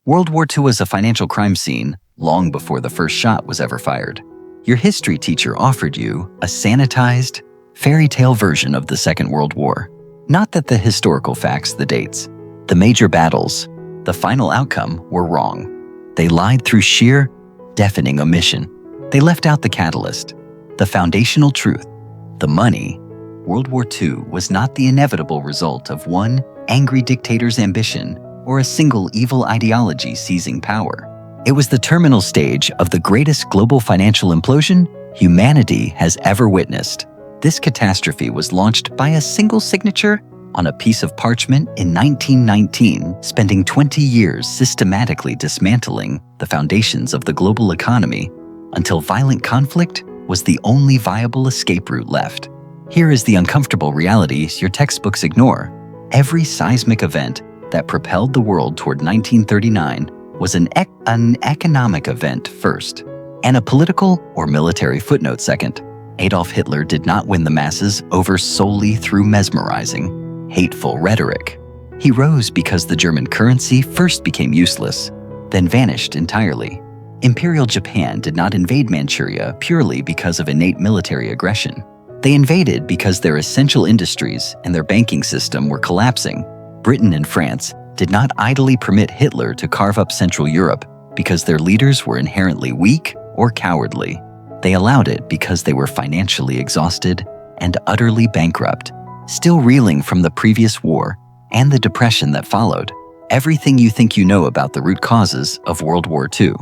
World War II was a financial crime scene long before the first shot was ever fired. Your history teacher offered you a sanitized, fairy tale version of the Second World War. Not that the historical facts, the dates, the major battles, the final outcome were wrong. They lied through sheer, deafening omission. They left out the catalyst, the foundational truth, the money. World War II was not the inevitable result of one angry dictator's ambition or a single evil ideology seizing power. It was the terminal stage of the greatest global financial implosion humanity has ever witnessed. This catastrophe was launched by a single signature on a piece of parchment in 1919, spending 20 years systematically dismantling the foundations of the global economy until violent conflict was the only viable escape route left. Here is the uncomfortable reality your textbooks ignore. Every seismic event that propelled the world toward 1939 was an economic event first, and a political or military footnote second. Adolf Hitler did not win the masses over solely through mesmerizing, hateful rhetoric. He rose because the German currency first became useless, then vanished entirely. Imperial Japan did not invade Manchuria purely because of innate military aggression. They invaded because their essential industries and their banking system were collapsing. Britain and France did not idly permit Hitler to carve up Central Europe because their leaders were inherently weak or cowardly. They allowed it because they were financially exhausted and utterly bankrupt, still reeling from the previous war and the depression that followed. Everything you think you know about the root causes of World War II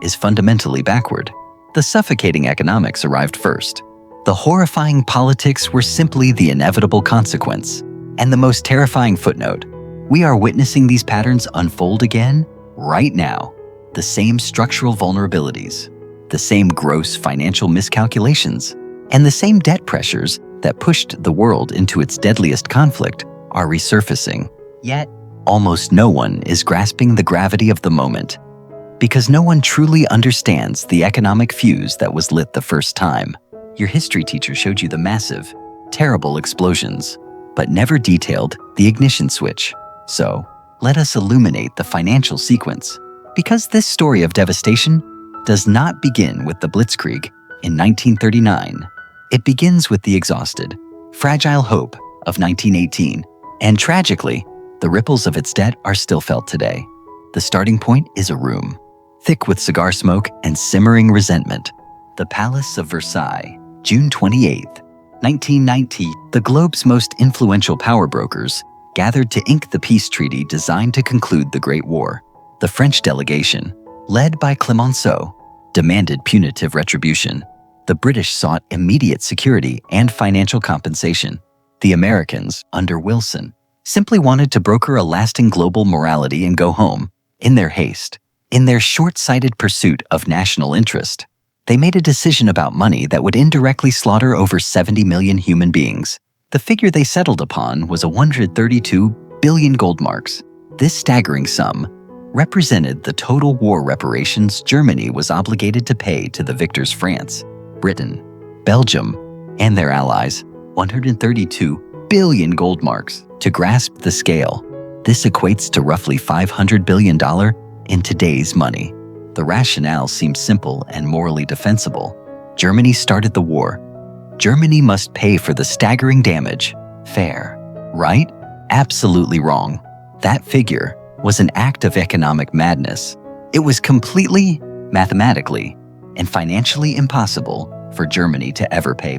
is fundamentally backward. The suffocating economics arrived first. The horrifying politics were simply the inevitable consequence. And the most terrifying footnote, we are witnessing these patterns unfold again, right now. The same structural vulnerabilities, the same gross financial miscalculations, and the same debt pressures that pushed the world into its deadliest conflict are resurfacing. Yet, almost no one is grasping the gravity of the moment, because no one truly understands the economic fuse that was lit the first time. Your history teacher showed you the massive, terrible explosions, but never detailed the ignition switch. So, let us illuminate the financial sequence, because this story of devastation does not begin with the Blitzkrieg in 1939. It begins with the exhausted, fragile hope of 1918, and tragically, the ripples of its debt are still felt today. The starting point is a room, thick with cigar smoke and simmering resentment. The Palace of Versailles, June 28, 1990. The globe's most influential power brokers gathered to ink the peace treaty designed to conclude the Great War. The French delegation, led by Clemenceau, demanded punitive retribution. The British sought immediate security and financial compensation. The Americans, under Wilson, simply wanted to broker a lasting global morality and go home. In their haste, in their short-sighted pursuit of national interest, they made a decision about money that would indirectly slaughter over 70 million human beings. The figure they settled upon was 132 billion gold marks. This staggering sum represented the total war reparations Germany was obligated to pay to the victors France, Britain, Belgium, and their allies. 132 billion gold marks. To grasp the scale, this equates to roughly $500 billion in today's money. The rationale seems simple and morally defensible. Germany started the war. Germany must pay for the staggering damage. Fair, right? Absolutely wrong. That figure was an act of economic madness. It was completely, mathematically, and financially impossible for Germany to ever pay.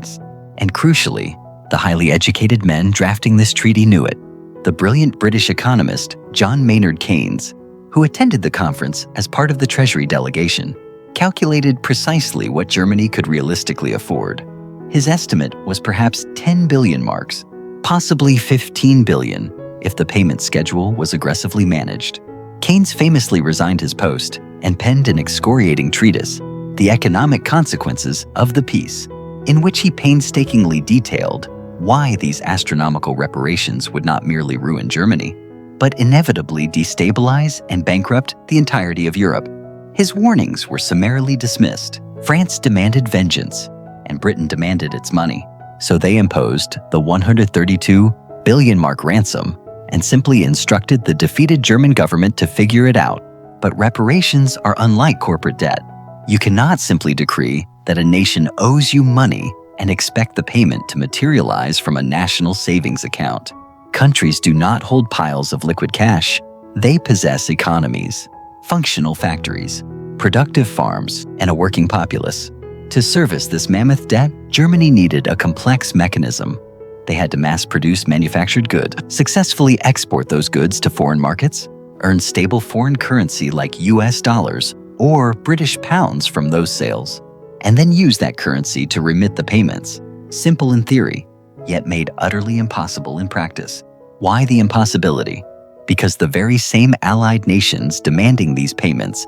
And crucially, the highly educated men drafting this treaty knew it. The brilliant British economist John Maynard Keynes, who attended the conference as part of the Treasury delegation, calculated precisely what Germany could realistically afford. His estimate was perhaps 10 billion marks, possibly 15 billion if the payment schedule was aggressively managed. Keynes famously resigned his post and penned an excoriating treatise, The Economic Consequences of the Peace, in which he painstakingly detailed why these astronomical reparations would not merely ruin Germany, but inevitably destabilize and bankrupt the entirety of Europe. His warnings were summarily dismissed. France demanded vengeance, and Britain demanded its money, so they imposed the 132 billion mark ransom and simply instructed the defeated German government to figure it out. But reparations are unlike corporate debt. You cannot simply decree that a nation owes you money and expect the payment to materialize from a national savings account. Countries do not hold piles of liquid cash. They possess economies, functional factories, productive farms, and a working populace. To service this mammoth debt, Germany needed a complex mechanism. They had to mass-produce manufactured goods, successfully export those goods to foreign markets, earn stable foreign currency like US dollars or British pounds from those sales, and then use that currency to remit the payments. Simple in theory, yet made utterly impossible in practice. Why the impossibility? Because the very same allied nations demanding these payments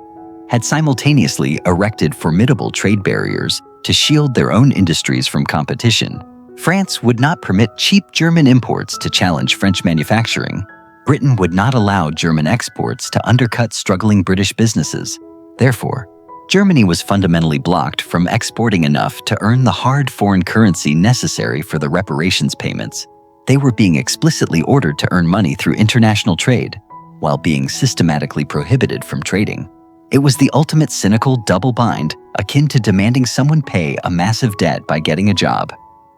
had simultaneously erected formidable trade barriers to shield their own industries from competition. France would not permit cheap German imports to challenge French manufacturing. Britain would not allow German exports to undercut struggling British businesses. Therefore, Germany was fundamentally blocked from exporting enough to earn the hard foreign currency necessary for the reparations payments. They were being explicitly ordered to earn money through international trade, while being systematically prohibited from trading. It was the ultimate cynical double bind, akin to demanding someone pay a massive debt by getting a job,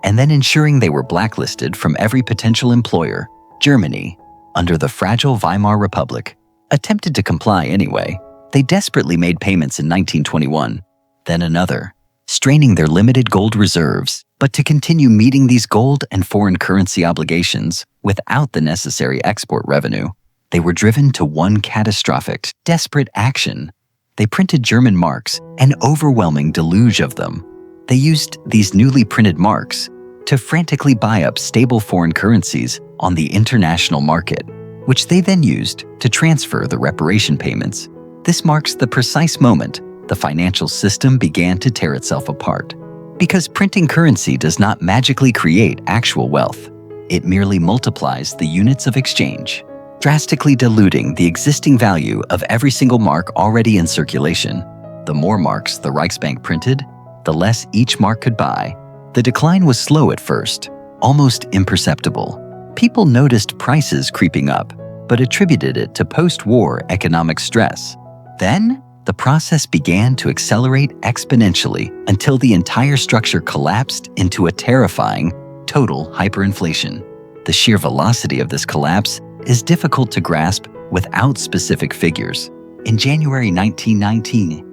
and then ensuring they were blacklisted from every potential employer. Germany, under the fragile Weimar Republic, attempted to comply anyway. They desperately made payments in 1921, then another, straining their limited gold reserves, but to continue meeting these gold and foreign currency obligations without the necessary export revenue, they were driven to one catastrophic, desperate action. They printed German marks, an overwhelming deluge of them. They used these newly printed marks to frantically buy up stable foreign currencies on the international market, which they then used to transfer the reparation payments. This marks the precise moment the financial system began to tear itself apart. Because printing currency does not magically create actual wealth. It merely multiplies the units of exchange, drastically diluting the existing value of every single mark already in circulation. The more marks the Reichsbank printed, the less each mark could buy. The decline was slow at first, almost imperceptible. People noticed prices creeping up, but attributed it to post-war economic stress. Then, the process began to accelerate exponentially until the entire structure collapsed into a terrifying, total hyperinflation. The sheer velocity of this collapse is difficult to grasp without specific figures. In January 1919,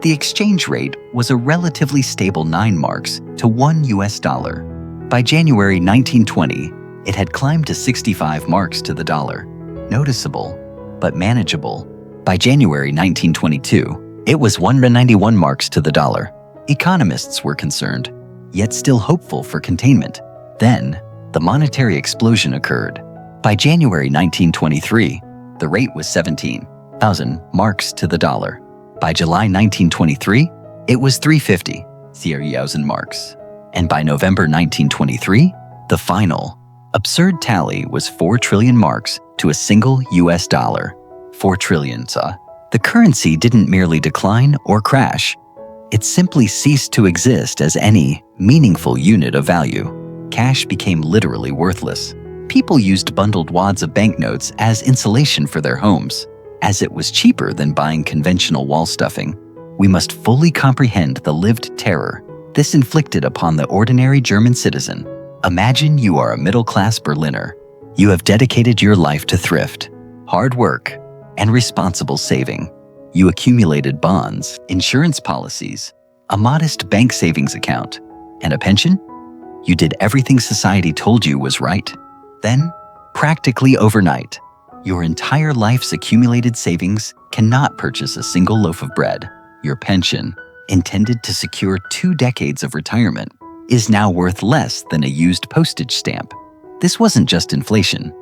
the exchange rate was a relatively stable 9 marks to $1 US. By January 1920, it had climbed to 65 marks to the dollar. Noticeable, but manageable. By January 1922, it was 191 marks to the dollar. Economists were concerned, yet still hopeful for containment. Then, the monetary explosion occurred. By January 1923, the rate was 17,000 marks to the dollar. By July 1923, it was 350,000 marks. And by November 1923, the final, absurd tally was 4 trillion marks to a single US dollar. 4 trillion. The currency didn't merely decline or crash. It simply ceased to exist as any meaningful unit of value. Cash became literally worthless. People used bundled wads of banknotes as insulation for their homes, as it was cheaper than buying conventional wall stuffing. We must fully comprehend the lived terror this inflicted upon the ordinary German citizen. Imagine you are a middle-class Berliner. You have dedicated your life to thrift, hard work, and responsible saving. You accumulated bonds, insurance policies, a modest bank savings account, and a pension. You did everything society told you was right. Then, practically overnight, your entire life's accumulated savings cannot purchase a single loaf of bread. Your pension, intended to secure 2 decades of retirement, is now worth less than a used postage stamp. This wasn't just inflation.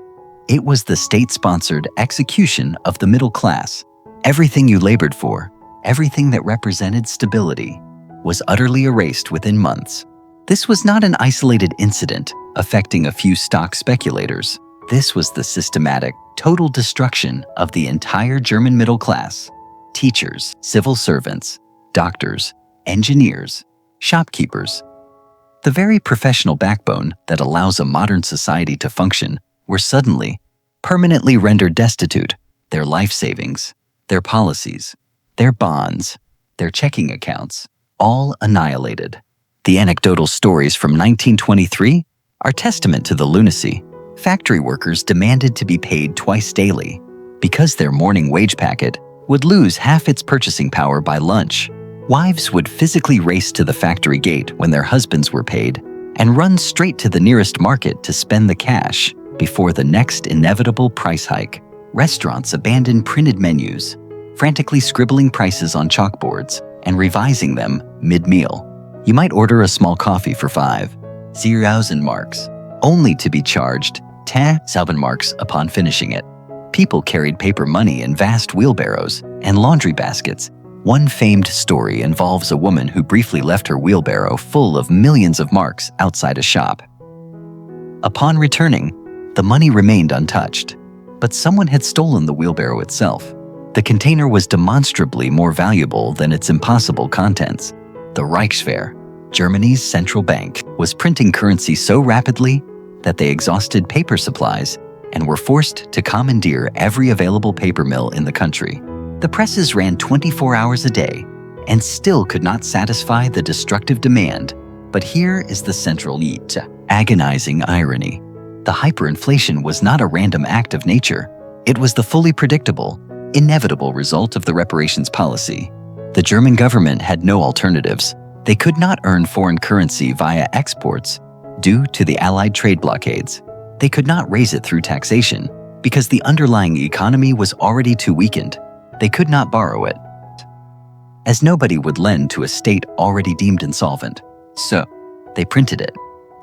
It was the state-sponsored execution of the middle class. Everything you labored for, everything that represented stability, was utterly erased within months. This was not an isolated incident affecting a few stock speculators. This was the systematic, total destruction of the entire German middle class. Teachers, civil servants, doctors, engineers, shopkeepers. The very professional backbone that allows a modern society to function were suddenly, permanently rendered destitute. their life savings, their policies, their bonds, their checking accounts, all annihilated. The anecdotal stories from 1923 are testament to the lunacy. Factory workers demanded to be paid twice daily because their morning wage packet would lose half its purchasing power by lunch. Wives would physically race to the factory gate when their husbands were paid and run straight to the nearest market to spend the cash before the next inevitable price hike. Restaurants abandoned printed menus, frantically scribbling prices on chalkboards and revising them mid-meal. You might order a small coffee for 5,000 marks, only to be charged 10,000 marks upon finishing it. People carried paper money in vast wheelbarrows and laundry baskets. One famed story involves a woman who briefly left her wheelbarrow full of millions of marks outside a shop. Upon returning, the money remained untouched, but someone had stolen the wheelbarrow itself. The container was demonstrably more valuable than its impossible contents. The Reichswehr, Germany's central bank, was printing currency so rapidly that they exhausted paper supplies and were forced to commandeer every available paper mill in the country. The presses ran 24 hours a day and still could not satisfy the destructive demand. But here is the central agonizing irony. The hyperinflation was not a random act of nature. It was the fully predictable, inevitable result of the reparations policy. The German government had no alternatives. They could not earn foreign currency via exports due to the Allied trade blockades. They could not raise it through taxation because the underlying economy was already too weakened. They could not borrow it, as nobody would lend to a state already deemed insolvent. So, they printed it.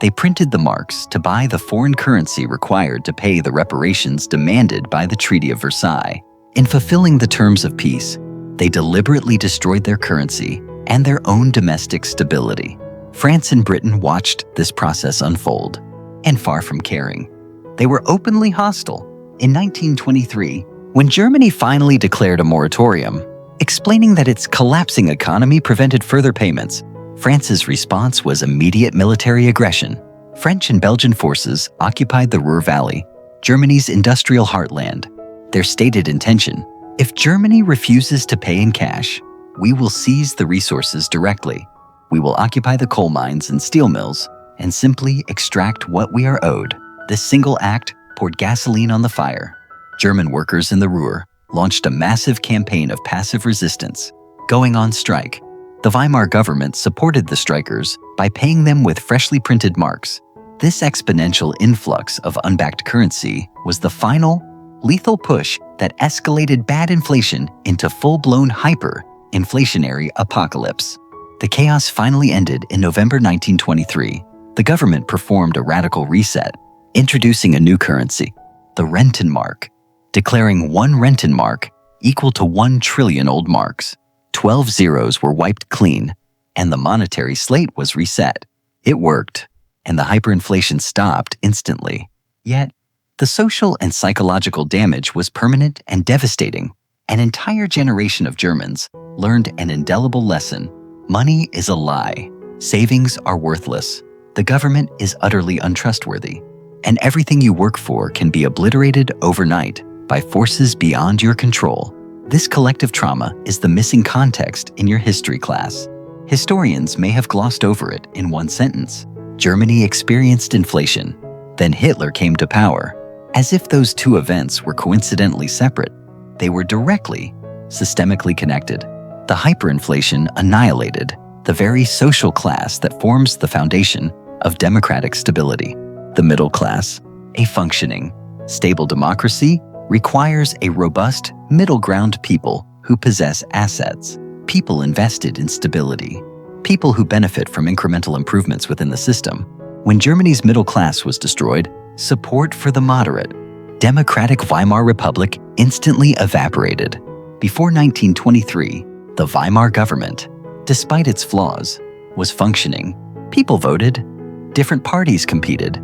They printed the marks to buy the foreign currency required to pay the reparations demanded by the Treaty of Versailles. In fulfilling the terms of peace, they deliberately destroyed their currency and their own domestic stability. France and Britain watched this process unfold, and far from caring, they were openly hostile. In 1923, when Germany finally declared a moratorium, explaining that its collapsing economy prevented further payments, France's response was immediate military aggression. French and Belgian forces occupied the Ruhr Valley, Germany's industrial heartland. Their stated intention: if Germany refuses to pay in cash, we will seize the resources directly. We will occupy the coal mines and steel mills and simply extract what we are owed. This single act poured gasoline on the fire. German workers in the Ruhr launched a massive campaign of passive resistance, going on strike. The Weimar government supported the strikers by paying them with freshly printed marks. This exponential influx of unbacked currency was the final, lethal push that escalated bad inflation into full-blown hyper-inflationary apocalypse. The chaos finally ended in November 1923. The government performed a radical reset, introducing a new currency, the Rentenmark, declaring one Rentenmark equal to 1 trillion old marks. 12 zeros were wiped clean, and the monetary slate was reset. It worked, and the hyperinflation stopped instantly. Yet, the social and psychological damage was permanent and devastating. An entire generation of Germans learned an indelible lesson. Money is a lie. Savings are worthless. The government is utterly untrustworthy. And everything you work for can be obliterated overnight by forces beyond your control. This collective trauma is the missing context in your history class. Historians may have glossed over it in one sentence. Germany experienced inflation, then Hitler came to power. As if those two events were coincidentally separate, they were directly, systemically connected. The hyperinflation annihilated the very social class that forms the foundation of democratic stability. The middle class, a functioning, stable democracy, requires a robust, middle-ground people who possess assets, people invested in stability, people who benefit from incremental improvements within the system. When Germany's middle class was destroyed, support for the moderate, democratic Weimar Republic instantly evaporated. Before 1923, the Weimar government, despite its flaws, was functioning. People voted, different parties competed.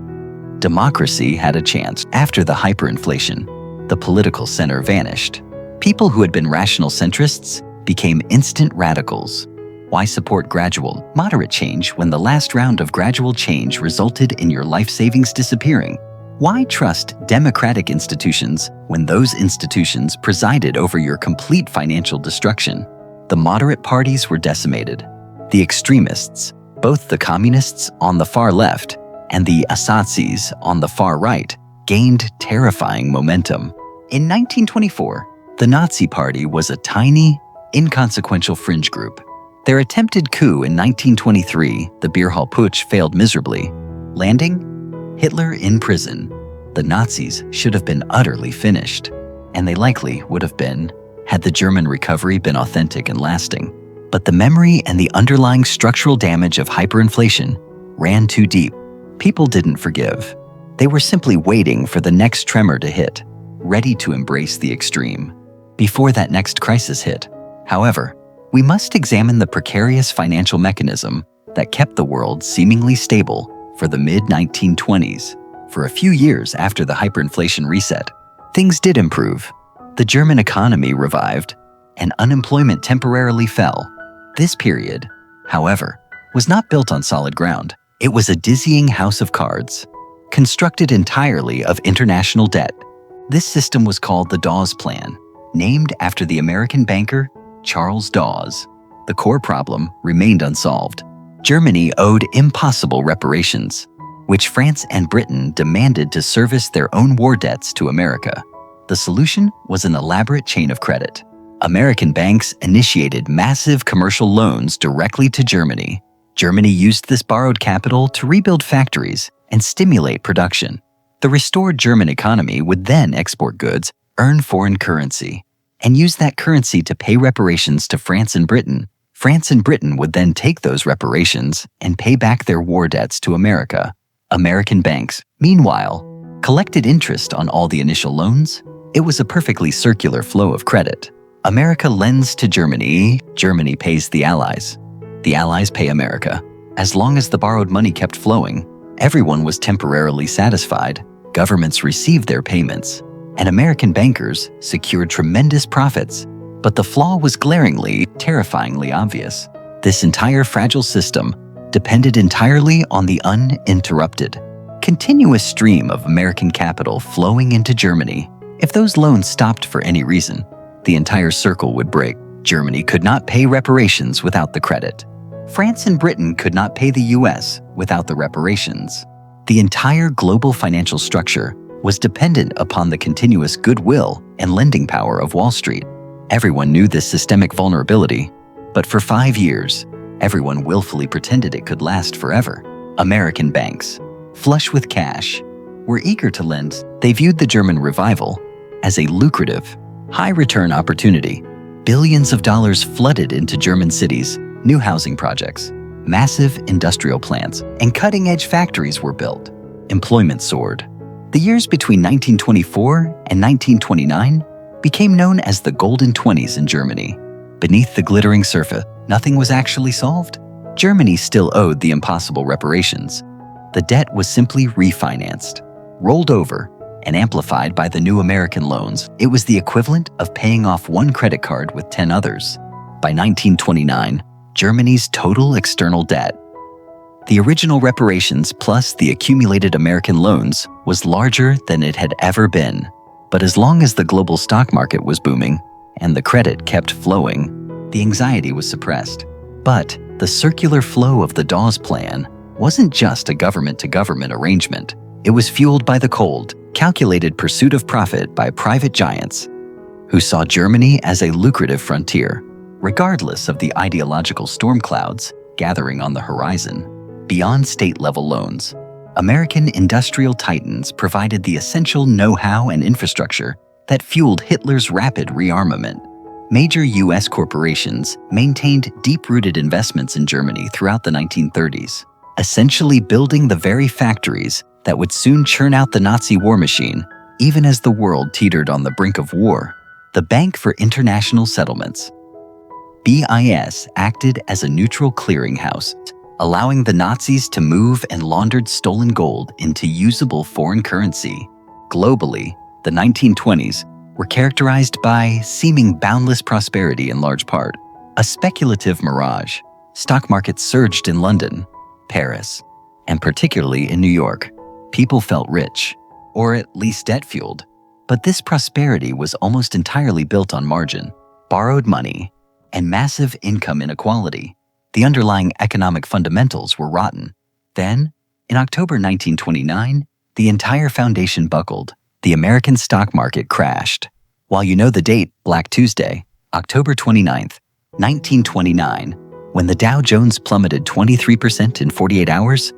Democracy had a chance. After the hyperinflation, the political center vanished. People who had been rational centrists became instant radicals. Why support gradual, moderate change when the last round of gradual change resulted in your life savings disappearing? Why trust democratic institutions when those institutions presided over your complete financial destruction? The moderate parties were decimated. The extremists, both the communists on the far left and the Assazis on the far right, gained terrifying momentum. In 1924, the Nazi Party was a tiny, inconsequential fringe group. Their attempted coup in 1923, the Beer Hall Putsch, failed miserably. Landing? Hitler in prison. The Nazis should have been utterly finished, and they likely would have been had the German recovery been authentic and lasting. But the memory and the underlying structural damage of hyperinflation ran too deep. People didn't forgive. They were simply waiting for the next tremor to hit, ready to embrace the extreme. Before that next crisis hit, however, we must examine the precarious financial mechanism that kept the world seemingly stable for the mid-1920s. For a few years after the hyperinflation reset, things did improve. The German economy revived, and unemployment temporarily fell. This period, however, was not built on solid ground. It was a dizzying house of cards, constructed entirely of international debt. This system was called the Dawes Plan, named after the American banker Charles Dawes. The core problem remained unsolved. Germany owed impossible reparations, which France and Britain demanded to service their own war debts to America. The solution was an elaborate chain of credit. American banks initiated massive commercial loans directly to Germany. Germany used this borrowed capital to rebuild factories and stimulate production. The restored German economy would then export goods, earn foreign currency, and use that currency to pay reparations to France and Britain. France and Britain would then take those reparations and pay back their war debts to America. American banks, meanwhile, collected interest on all the initial loans. It was a perfectly circular flow of credit. America lends to Germany, Germany pays the Allies pay America. As long as the borrowed money kept flowing, everyone was temporarily satisfied, governments received their payments, and American bankers secured tremendous profits. But the flaw was glaringly, terrifyingly obvious. This entire fragile system depended entirely on the uninterrupted, continuous stream of American capital flowing into Germany. If those loans stopped for any reason, the entire circle would break. Germany could not pay reparations without the credit. France and Britain could not pay the US without the reparations. The entire global financial structure was dependent upon the continuous goodwill and lending power of Wall Street. Everyone knew this systemic vulnerability, but for 5 years, everyone willfully pretended it could last forever. American banks, flush with cash, were eager to lend. They viewed the German revival as a lucrative, high-return opportunity. Billions of dollars flooded into German cities. New housing projects, massive industrial plants, and cutting-edge factories were built. Employment soared. The years between 1924 and 1929 became known as the Golden Twenties in Germany. Beneath the glittering surface, nothing was actually solved. Germany still owed the impossible reparations. The debt was simply refinanced, rolled over, and amplified by the new American loans. It was the equivalent of paying off one credit card with 10 others. By 1929, Germany's total external debt, the original reparations plus the accumulated American loans, was larger than it had ever been. But as long as the global stock market was booming and the credit kept flowing, the anxiety was suppressed. But the circular flow of the Dawes Plan wasn't just a government-to-government arrangement. It was fueled by the cold, calculated pursuit of profit by private giants who saw Germany as a lucrative frontier. Regardless of the ideological storm clouds gathering on the horizon, beyond state-level loans, American industrial titans provided the essential know-how and infrastructure that fueled Hitler's rapid rearmament. Major U.S. corporations maintained deep-rooted investments in Germany throughout the 1930s, essentially building the very factories that would soon churn out the Nazi war machine, even as the world teetered on the brink of war. The Bank for International Settlements, BIS, acted as a neutral clearinghouse, allowing the Nazis to move and laundered stolen gold into usable foreign currency. Globally, the 1920s were characterized by seeming boundless prosperity in large part, a speculative mirage. Stock markets surged in London, Paris, and particularly in New York. People felt rich, or at least debt-fueled. But this prosperity was almost entirely built on margin, borrowed money, and massive income inequality. The underlying economic fundamentals were rotten. Then, in October 1929, the entire foundation buckled. The American stock market crashed. While you know the date, Black Tuesday, October 29th, 1929, when the Dow Jones plummeted 23% in 48 hours,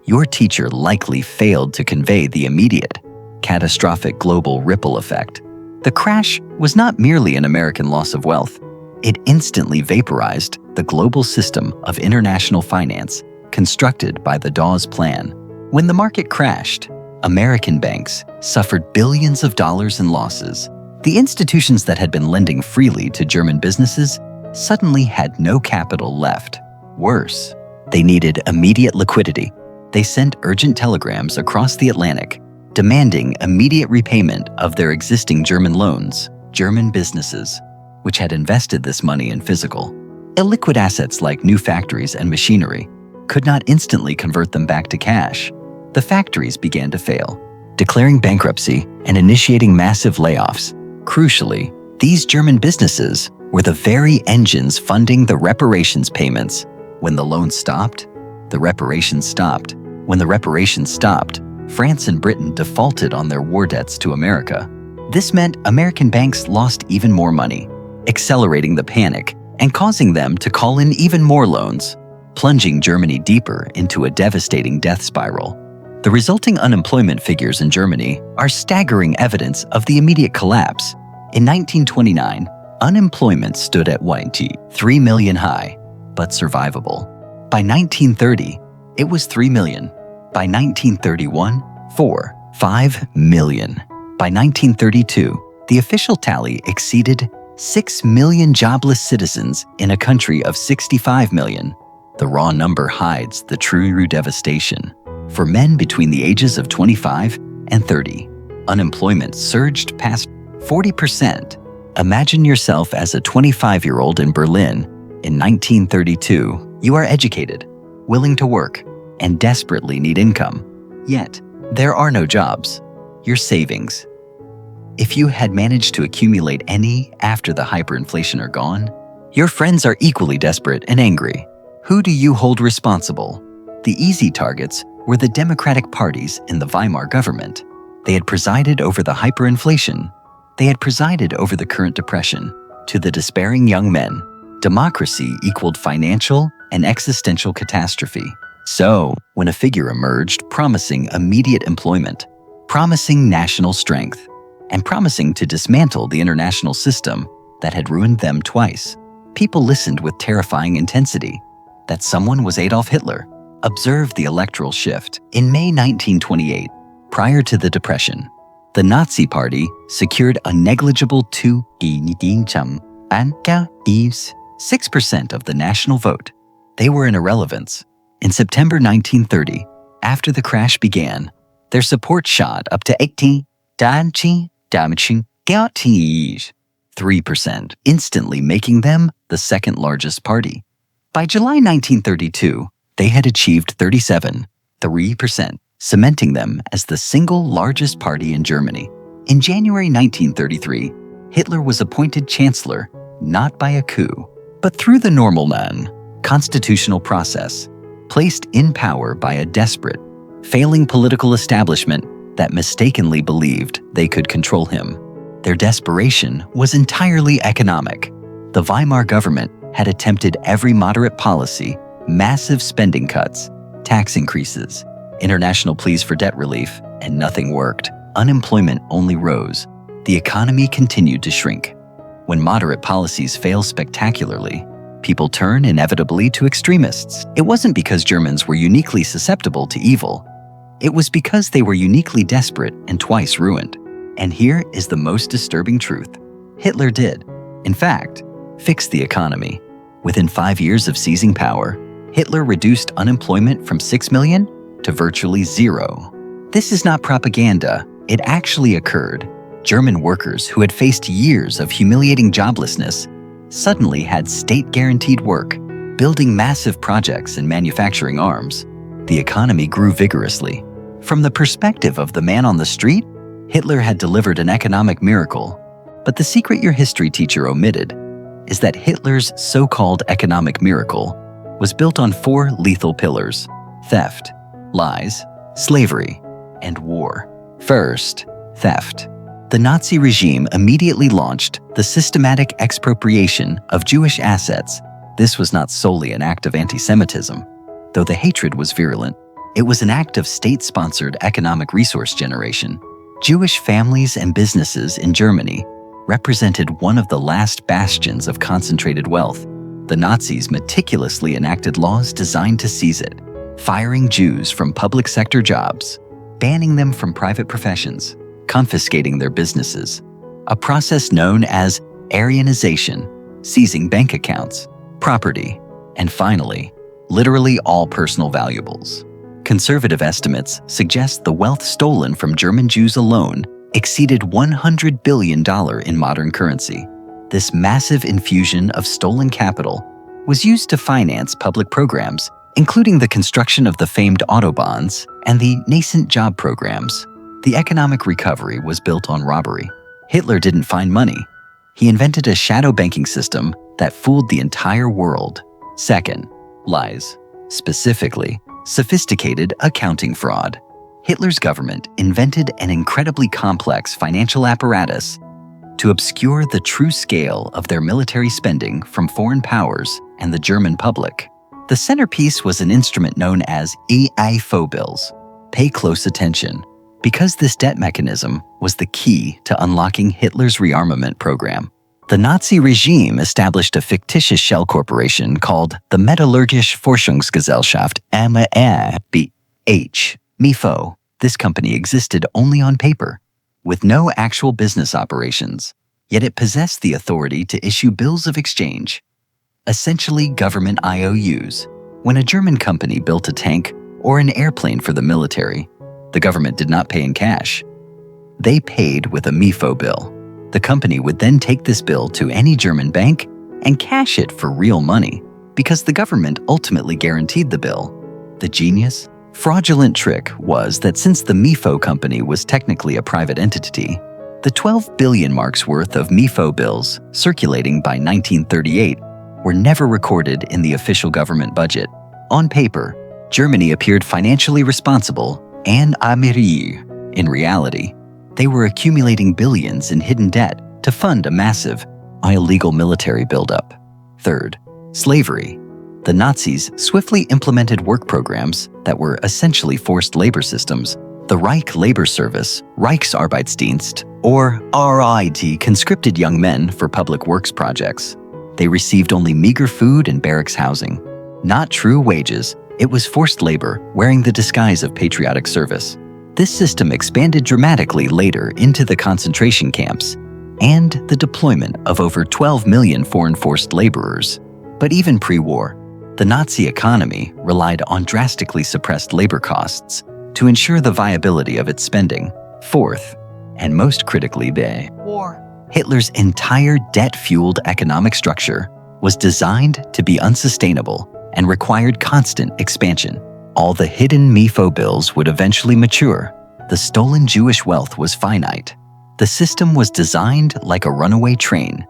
your teacher likely failed to convey the immediate, catastrophic global ripple effect. The crash was not merely an American loss of wealth. It instantly vaporized the global system of international finance constructed by the Dawes Plan. When the market crashed, American banks suffered billions of dollars in losses. The institutions that had been lending freely to German businesses suddenly had no capital left. Worse, they needed immediate liquidity. They sent urgent telegrams across the Atlantic, demanding immediate repayment of their existing German loans. German businesses, which had invested this money in physical, illiquid assets like new factories and machinery, could not instantly convert them back to cash. The factories began to fail, declaring bankruptcy and initiating massive layoffs. Crucially, these German businesses were the very engines funding the reparations payments. When the loans stopped, the reparations stopped. When the reparations stopped, France and Britain defaulted on their war debts to America. This meant American banks lost even more money, accelerating the panic and causing them to call in even more loans, plunging Germany deeper into a devastating death spiral. The resulting unemployment figures in Germany are staggering evidence of the immediate collapse. In 1929, unemployment stood at 3 million high, but survivable. By 1930, it was 3 million. By 1931, 5 million. By 1932, the official tally exceeded 6 million jobless citizens in a country of 65 million. The raw number hides the true devastation. For men between the ages of 25 and 30, unemployment surged past 40%. Imagine yourself as a 25-year-old in Berlin in 1932. You are educated, willing to work, and desperately need income. Yet, there are no jobs. Your savings, if you had managed to accumulate any after the hyperinflation, are gone. Your friends are equally desperate and angry. Who do you hold responsible? The easy targets were the democratic parties in the Weimar government. They had presided over the hyperinflation. They had presided over the current depression. To the despairing young men, democracy equaled financial and existential catastrophe. So, when a figure emerged promising immediate employment, promising national strength, and promising to dismantle the international system that had ruined them twice, people listened with terrifying intensity. That someone was Adolf Hitler. Observe the electoral shift. In May 1928, prior to the Depression, the Nazi Party secured a negligible 6% of the national vote. They were an irrelevance. In September 1930, after the crash began, their support shot up to 3%, instantly making them the second largest party. By July 1932, they had achieved 3%, cementing them as the single largest party in Germany. In January 1933, Hitler was appointed chancellor not by a coup, but through the normal constitutional process, placed in power by a desperate, failing political establishment that mistakenly believed they could control him. Their desperation was entirely economic. The Weimar government had attempted every moderate policy, massive spending cuts, tax increases, international pleas for debt relief, and nothing worked. Unemployment only rose. The economy continued to shrink. When moderate policies fail spectacularly, people turn inevitably to extremists. It wasn't because Germans were uniquely susceptible to evil. It was because they were uniquely desperate and twice ruined. And here is the most disturbing truth. Hitler did, in fact, fix the economy. Within 5 years of seizing power, Hitler reduced unemployment from 6 million to virtually zero. This is not propaganda. It actually occurred. German workers who had faced years of humiliating joblessness suddenly had state-guaranteed work, building massive projects and manufacturing arms. The economy grew vigorously. From the perspective of the man on the street, Hitler had delivered an economic miracle. But the secret your history teacher omitted is that Hitler's so-called economic miracle was built on 4 lethal pillars: theft, lies, slavery, and war. First, theft. The Nazi regime immediately launched the systematic expropriation of Jewish assets. This was not solely an act of anti-Semitism. Though the hatred was virulent, it was an act of state-sponsored economic resource generation. Jewish families and businesses in Germany represented one of the last bastions of concentrated wealth. The Nazis meticulously enacted laws designed to seize it, firing Jews from public sector jobs, banning them from private professions, confiscating their businesses, a process known as Aryanization, seizing bank accounts, property, and finally, literally all personal valuables. Conservative estimates suggest the wealth stolen from German Jews alone exceeded $100 billion in modern currency. This massive infusion of stolen capital was used to finance public programs, including the construction of the famed Autobahns and the nascent job programs. The economic recovery was built on robbery. Hitler didn't find money. He invented a shadow banking system that fooled the entire world. Second, lies. Specifically, sophisticated accounting fraud. Hitler's government invented an incredibly complex financial apparatus to obscure the true scale of their military spending from foreign powers and the German public. The centerpiece was an instrument known as MeFo bills. Pay close attention, because this debt mechanism was the key to unlocking Hitler's rearmament program. The Nazi regime established a fictitious shell corporation called the Metallurgische Forschungsgesellschaft MEBH. MeFo. This company existed only on paper, with no actual business operations, yet it possessed the authority to issue bills of exchange, essentially government IOUs. When a German company built a tank or an airplane for the military, the government did not pay in cash. They paid with a MeFo bill. The company would then take this bill to any German bank and cash it for real money, because the government ultimately guaranteed the bill. The genius, fraudulent trick was that since the MeFo company was technically a private entity, the 12 billion marks worth of MeFo bills circulating by 1938 were never recorded in the official government budget. On paper, Germany appeared financially responsible and armies. In reality, they were accumulating billions in hidden debt to fund a massive, illegal military buildup. Third, slavery. The Nazis swiftly implemented work programs that were essentially forced labor systems. The Reich Labor Service, Reichsarbeitsdienst, or RIT, conscripted young men for public works projects. They received only meager food and barracks housing. Not true wages, it was forced labor wearing the disguise of patriotic service. This system expanded dramatically later into the concentration camps and the deployment of over 12 million foreign forced laborers. But even pre-war, the Nazi economy relied on drastically suppressed labor costs to ensure the viability of its spending. Fourth, and most critically, war. Hitler's entire debt-fueled economic structure was designed to be unsustainable and required constant expansion. All the hidden MeFo bills would eventually mature. The stolen Jewish wealth was finite. The system was designed like a runaway train.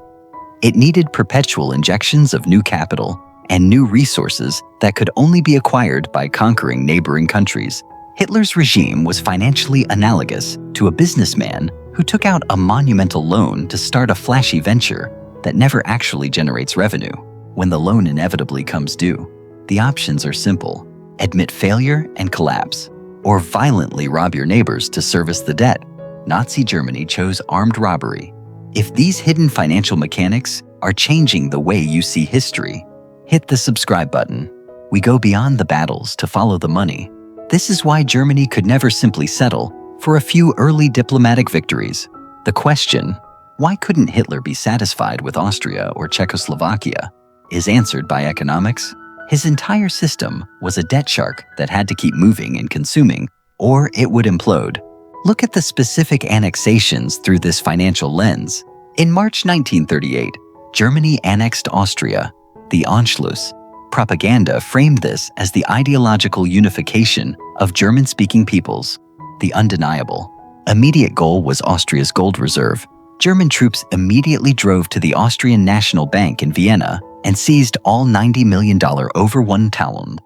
It needed perpetual injections of new capital and new resources that could only be acquired by conquering neighboring countries. Hitler's regime was financially analogous to a businessman who took out a monumental loan to start a flashy venture that never actually generates revenue. When the loan inevitably comes due, the options are simple: admit failure and collapse, or violently rob your neighbors to service the debt. Nazi Germany chose armed robbery. If these hidden financial mechanics are changing the way you see history, hit the subscribe button. We go beyond the battles to follow the money. This is why Germany could never simply settle for a few early diplomatic victories. The question, why couldn't Hitler be satisfied with Austria or Czechoslovakia, is answered by economics. His entire system was a debt shark that had to keep moving and consuming, or it would implode. Look at the specific annexations through this financial lens. In March 1938, Germany annexed Austria. The Anschluss propaganda framed this as the ideological unification of German-speaking peoples. the undeniable. Immediate goal was Austria's gold reserve. German troops immediately drove to the Austrian National Bank in Vienna and seized all $90 million over 1 talent,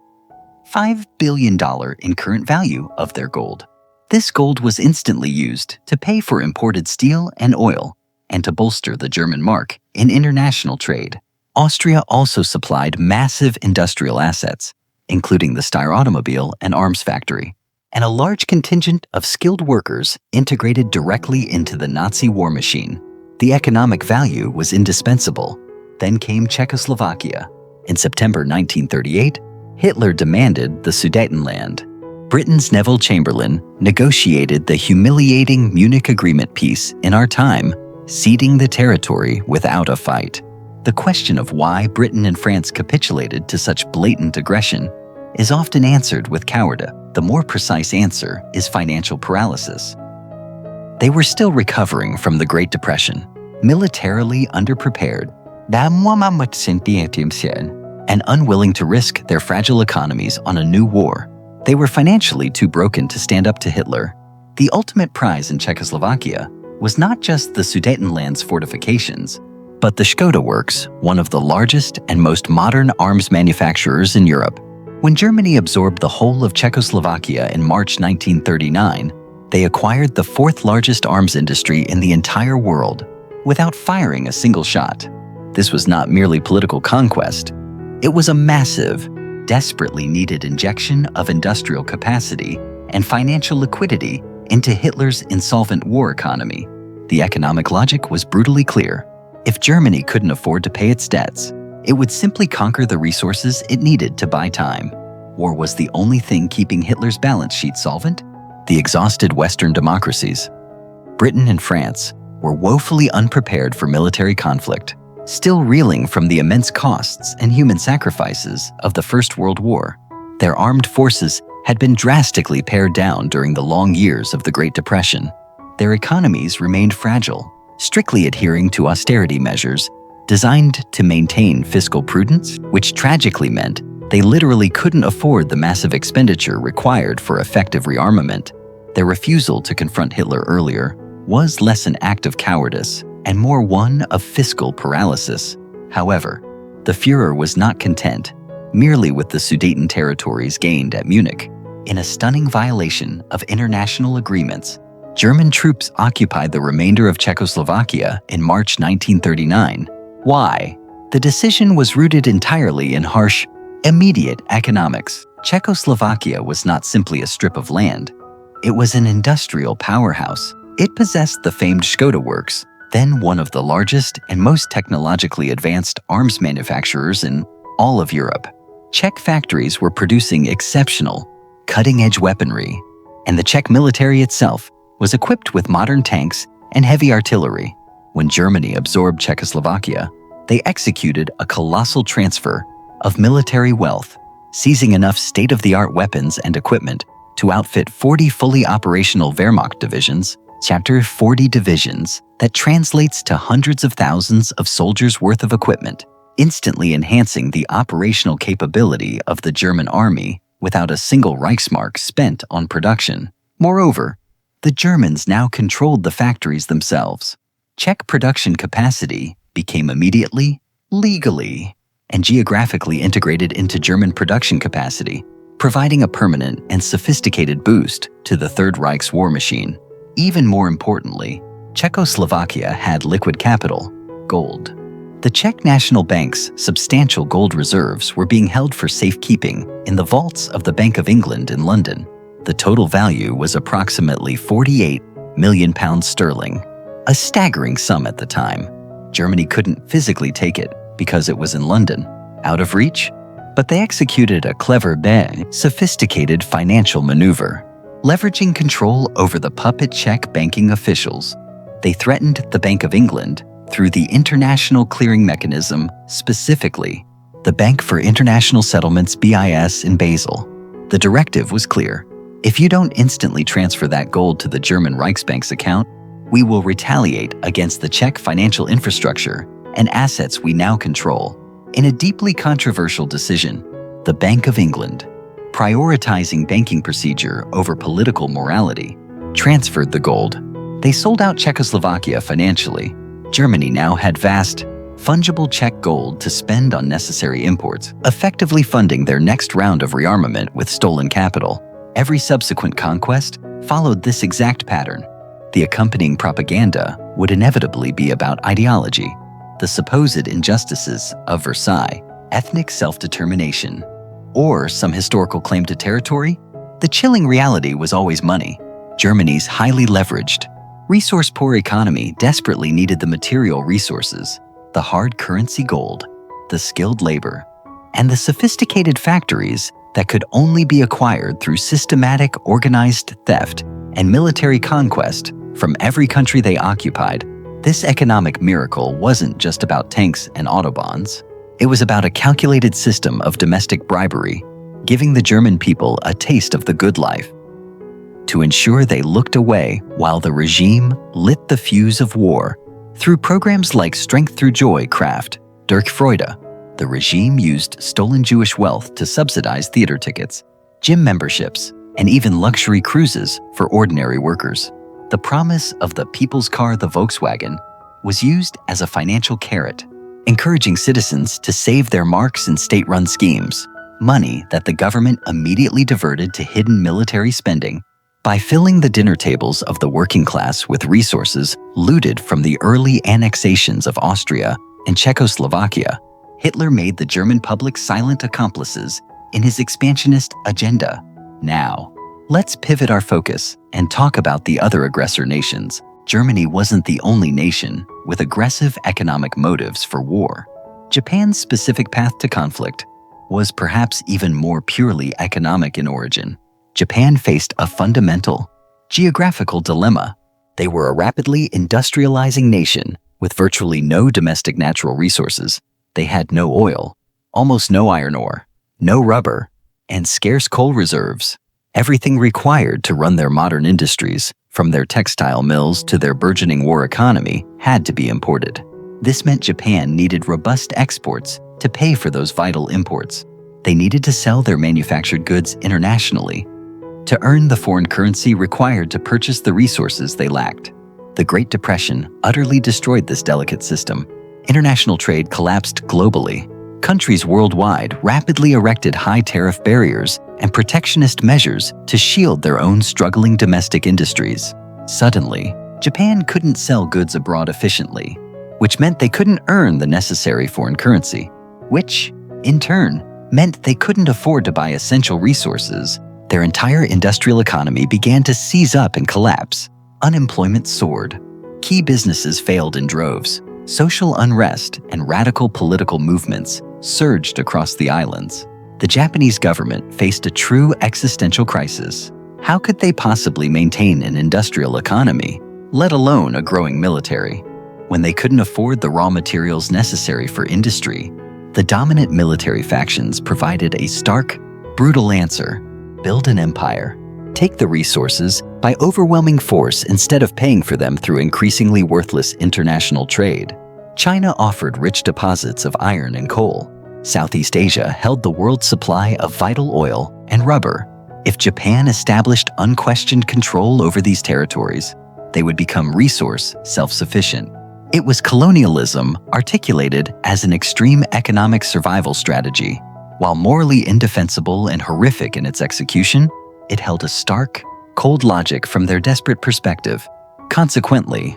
$5 billion in current value of their gold. This gold was instantly used to pay for imported steel and oil and to bolster the German mark in international trade. Austria also supplied massive industrial assets, including the Steyr automobile and arms factory, and a large contingent of skilled workers integrated directly into the Nazi war machine. The economic value was indispensable. Then came Czechoslovakia. In September 1938, Hitler demanded the Sudetenland. Britain's Neville Chamberlain negotiated the humiliating Munich Agreement peace in our time, ceding the territory without a fight. The question of why Britain and France capitulated to such blatant aggression is often answered with cowardice. The more precise answer is financial paralysis. They were still recovering from the Great Depression, militarily underprepared, and unwilling to risk their fragile economies on a new war. They were financially too broken to stand up to Hitler. The ultimate prize in Czechoslovakia was not just the Sudetenland's fortifications, but the Škoda Works, one of the largest and most modern arms manufacturers in Europe. When Germany absorbed the whole of Czechoslovakia in March 1939, they acquired the 4th largest arms industry in the entire world without firing a single shot. This was not merely political conquest. It was a massive, desperately needed injection of industrial capacity and financial liquidity into Hitler's insolvent war economy. The economic logic was brutally clear. If Germany couldn't afford to pay its debts, it would simply conquer the resources it needed to buy time. War was the only thing keeping Hitler's balance sheet solvent. The exhausted Western democracies, Britain and France, were woefully unprepared for military conflict, still reeling from the immense costs and human sacrifices of the First World War. Their armed forces had been drastically pared down during the long years of the Great Depression. Their economies remained fragile, strictly adhering to austerity measures designed to maintain fiscal prudence, which tragically meant they literally couldn't afford the massive expenditure required for effective rearmament. Their refusal to confront Hitler earlier was less an act of cowardice and more one of fiscal paralysis. However, the Führer was not content merely with the Sudeten territories gained at Munich. In a stunning violation of international agreements, German troops occupied the remainder of Czechoslovakia in March 1939. Why? The decision was rooted entirely in harsh, immediate economics. Czechoslovakia was not simply a strip of land. It was an industrial powerhouse. It possessed the famed Škoda Works, then one of the largest and most technologically advanced arms manufacturers in all of Europe. Czech factories were producing exceptional, cutting-edge weaponry, and the Czech military itself was equipped with modern tanks and heavy artillery. When Germany absorbed Czechoslovakia, they executed a colossal transfer of military wealth, seizing enough state-of-the-art weapons and equipment to outfit 40 fully operational Wehrmacht divisions, Chapter 40 divisions, that translates to hundreds of thousands of soldiers' worth of equipment, instantly enhancing the operational capability of the German army without a single Reichsmark spent on production. Moreover, the Germans now controlled the factories themselves. Czech production capacity became immediately, legally, and geographically integrated into German production capacity, providing a permanent and sophisticated boost to the Third Reich's war machine. Even more importantly, Czechoslovakia had liquid capital, gold. The Czech National Bank's substantial gold reserves were being held for safekeeping in the vaults of the Bank of England in London. The total value was approximately £48 million, a staggering sum at the time. Germany couldn't physically take it because it was in London, out of reach, but they executed a clever, sophisticated financial maneuver. Leveraging control over the puppet Czech banking officials, they threatened the Bank of England through the International Clearing Mechanism, specifically the Bank for International Settlements BIS in Basel. The directive was clear. If you don't instantly transfer that gold to the German Reichsbank's account, we will retaliate against the Czech financial infrastructure and assets we now control. In a deeply controversial decision, the Bank of England prioritizing banking procedure over political morality, transferred the gold. They sold out Czechoslovakia financially. Germany now had vast, fungible Czech gold to spend on necessary imports, effectively funding their next round of rearmament with stolen capital. Every subsequent conquest followed this exact pattern. The accompanying propaganda would inevitably be about ideology, the supposed injustices of Versailles, ethnic self-determination, or some historical claim to territory. The chilling reality was always money. Germany's highly leveraged, resource-poor economy desperately needed the material resources, the hard currency gold, the skilled labor, and the sophisticated factories that could only be acquired through systematic organized theft and military conquest from every country they occupied. This economic miracle wasn't just about tanks and autobahns. It was about a calculated system of domestic bribery, giving the German people a taste of the good life, to ensure they looked away while the regime lit the fuse of war. Through programs like Strength Through Joy Kraft, Durch Freude, the regime used stolen Jewish wealth to subsidize theater tickets, gym memberships, and even luxury cruises for ordinary workers. The promise of the people's car, the Volkswagen, was used as a financial carrot, encouraging citizens to save their marks in state-run schemes, money that the government immediately diverted to hidden military spending. By filling the dinner tables of the working class with resources looted from the early annexations of Austria and Czechoslovakia, Hitler made the German public silent accomplices in his expansionist agenda. Now, let's pivot our focus and talk about the other aggressor nations. Germany wasn't the only nation with aggressive economic motives for war. Japan's specific path to conflict was perhaps even more purely economic in origin. Japan faced a fundamental geographical dilemma. They were a rapidly industrializing nation with virtually no domestic natural resources. They had no oil, almost no iron ore, no rubber, and scarce coal reserves. Everything required to run their modern industries, from their textile mills to their burgeoning war economy, had to be imported. This meant Japan needed robust exports to pay for those vital imports. They needed to sell their manufactured goods internationally to earn the foreign currency required to purchase the resources they lacked. The Great Depression utterly destroyed this delicate system. International trade collapsed globally. Countries worldwide rapidly erected high tariff barriers and protectionist measures to shield their own struggling domestic industries. Suddenly, Japan couldn't sell goods abroad efficiently, which meant they couldn't earn the necessary foreign currency, which, in turn, meant they couldn't afford to buy essential resources. Their entire industrial economy began to seize up and collapse. Unemployment soared. Key businesses failed in droves. Social unrest and radical political movements surged across the islands. The Japanese government faced a true existential crisis. How could they possibly maintain an industrial economy, let alone a growing military, when they couldn't afford the raw materials necessary for industry? The dominant military factions provided a stark, brutal answer: build an empire. Take the resources by overwhelming force instead of paying for them through increasingly worthless international trade. China offered rich deposits of iron and coal. Southeast Asia held the world's supply of vital oil and rubber. If Japan established unquestioned control over these territories, they would become resource self-sufficient. It was colonialism articulated as an extreme economic survival strategy. While morally indefensible and horrific in its execution, it held a stark, cold logic from their desperate perspective. Consequently,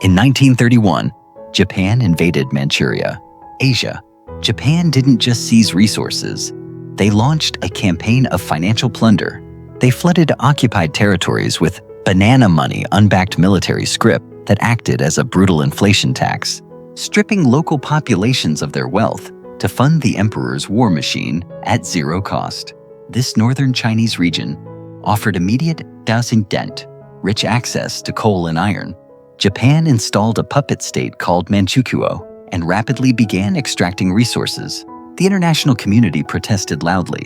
in 1931, Japan invaded Manchuria, Asia. Japan didn't just seize resources. They launched a campaign of financial plunder. They flooded occupied territories with banana money unbacked military scrip that acted as a brutal inflation tax, stripping local populations of their wealth to fund the emperor's war machine at zero cost. This northern Chinese region offered immediate dent, rich access to coal and iron. Japan installed a puppet state called Manchukuo and rapidly began extracting resources. The international community protested loudly.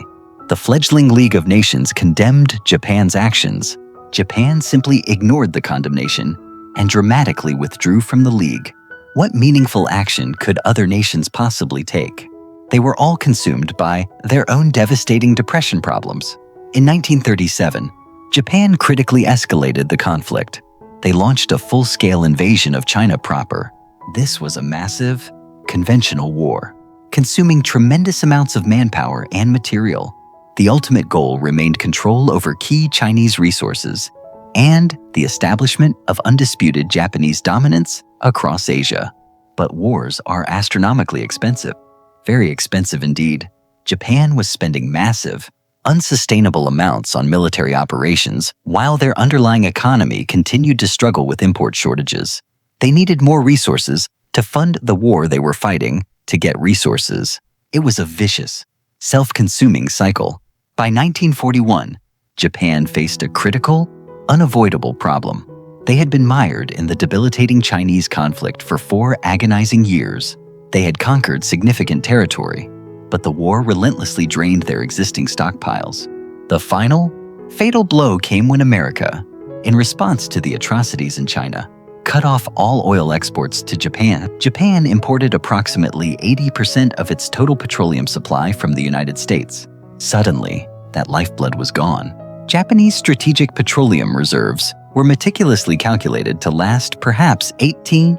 The fledgling League of Nations condemned Japan's actions. Japan simply ignored the condemnation and dramatically withdrew from the League. What meaningful action could other nations possibly take? They were all consumed by their own devastating depression problems. In 1937, Japan critically escalated the conflict. They launched a full-scale invasion of China proper. This was a massive, conventional war, consuming tremendous amounts of manpower and material. The ultimate goal remained control over key Chinese resources and the establishment of undisputed Japanese dominance across Asia. But wars are astronomically expensive. Very expensive indeed. Japan was spending massive, unsustainable amounts on military operations while their underlying economy continued to struggle with import shortages. They needed more resources to fund the war they were fighting to get resources. It was a vicious, self-consuming cycle. By 1941, Japan faced a critical, unavoidable problem. They had been mired in the debilitating Chinese conflict for 4 agonizing years. They had conquered significant territory, but the war relentlessly drained their existing stockpiles. The final, fatal blow came when America, in response to the atrocities in China, cut off all oil exports to Japan. Japan imported approximately 80% of its total petroleum supply from the United States. Suddenly, that lifeblood was gone. Japanese strategic petroleum reserves were meticulously calculated to last perhaps 18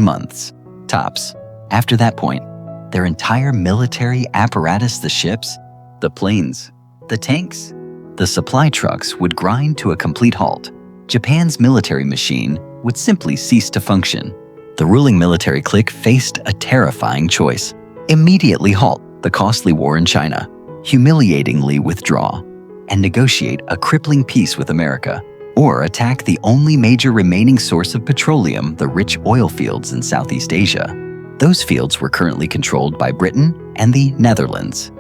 months, tops. After that point, their entire military apparatus, the ships, the planes, the tanks, the supply trucks would grind to a complete halt. Japan's military machine would simply cease to function. The ruling military clique faced a terrifying choice: immediately halt the costly war in China, humiliatingly withdraw, and negotiate a crippling peace with America, or attack the only major remaining source of petroleum, the rich oil fields in Southeast Asia. Those fields were currently controlled by Britain and the Netherlands,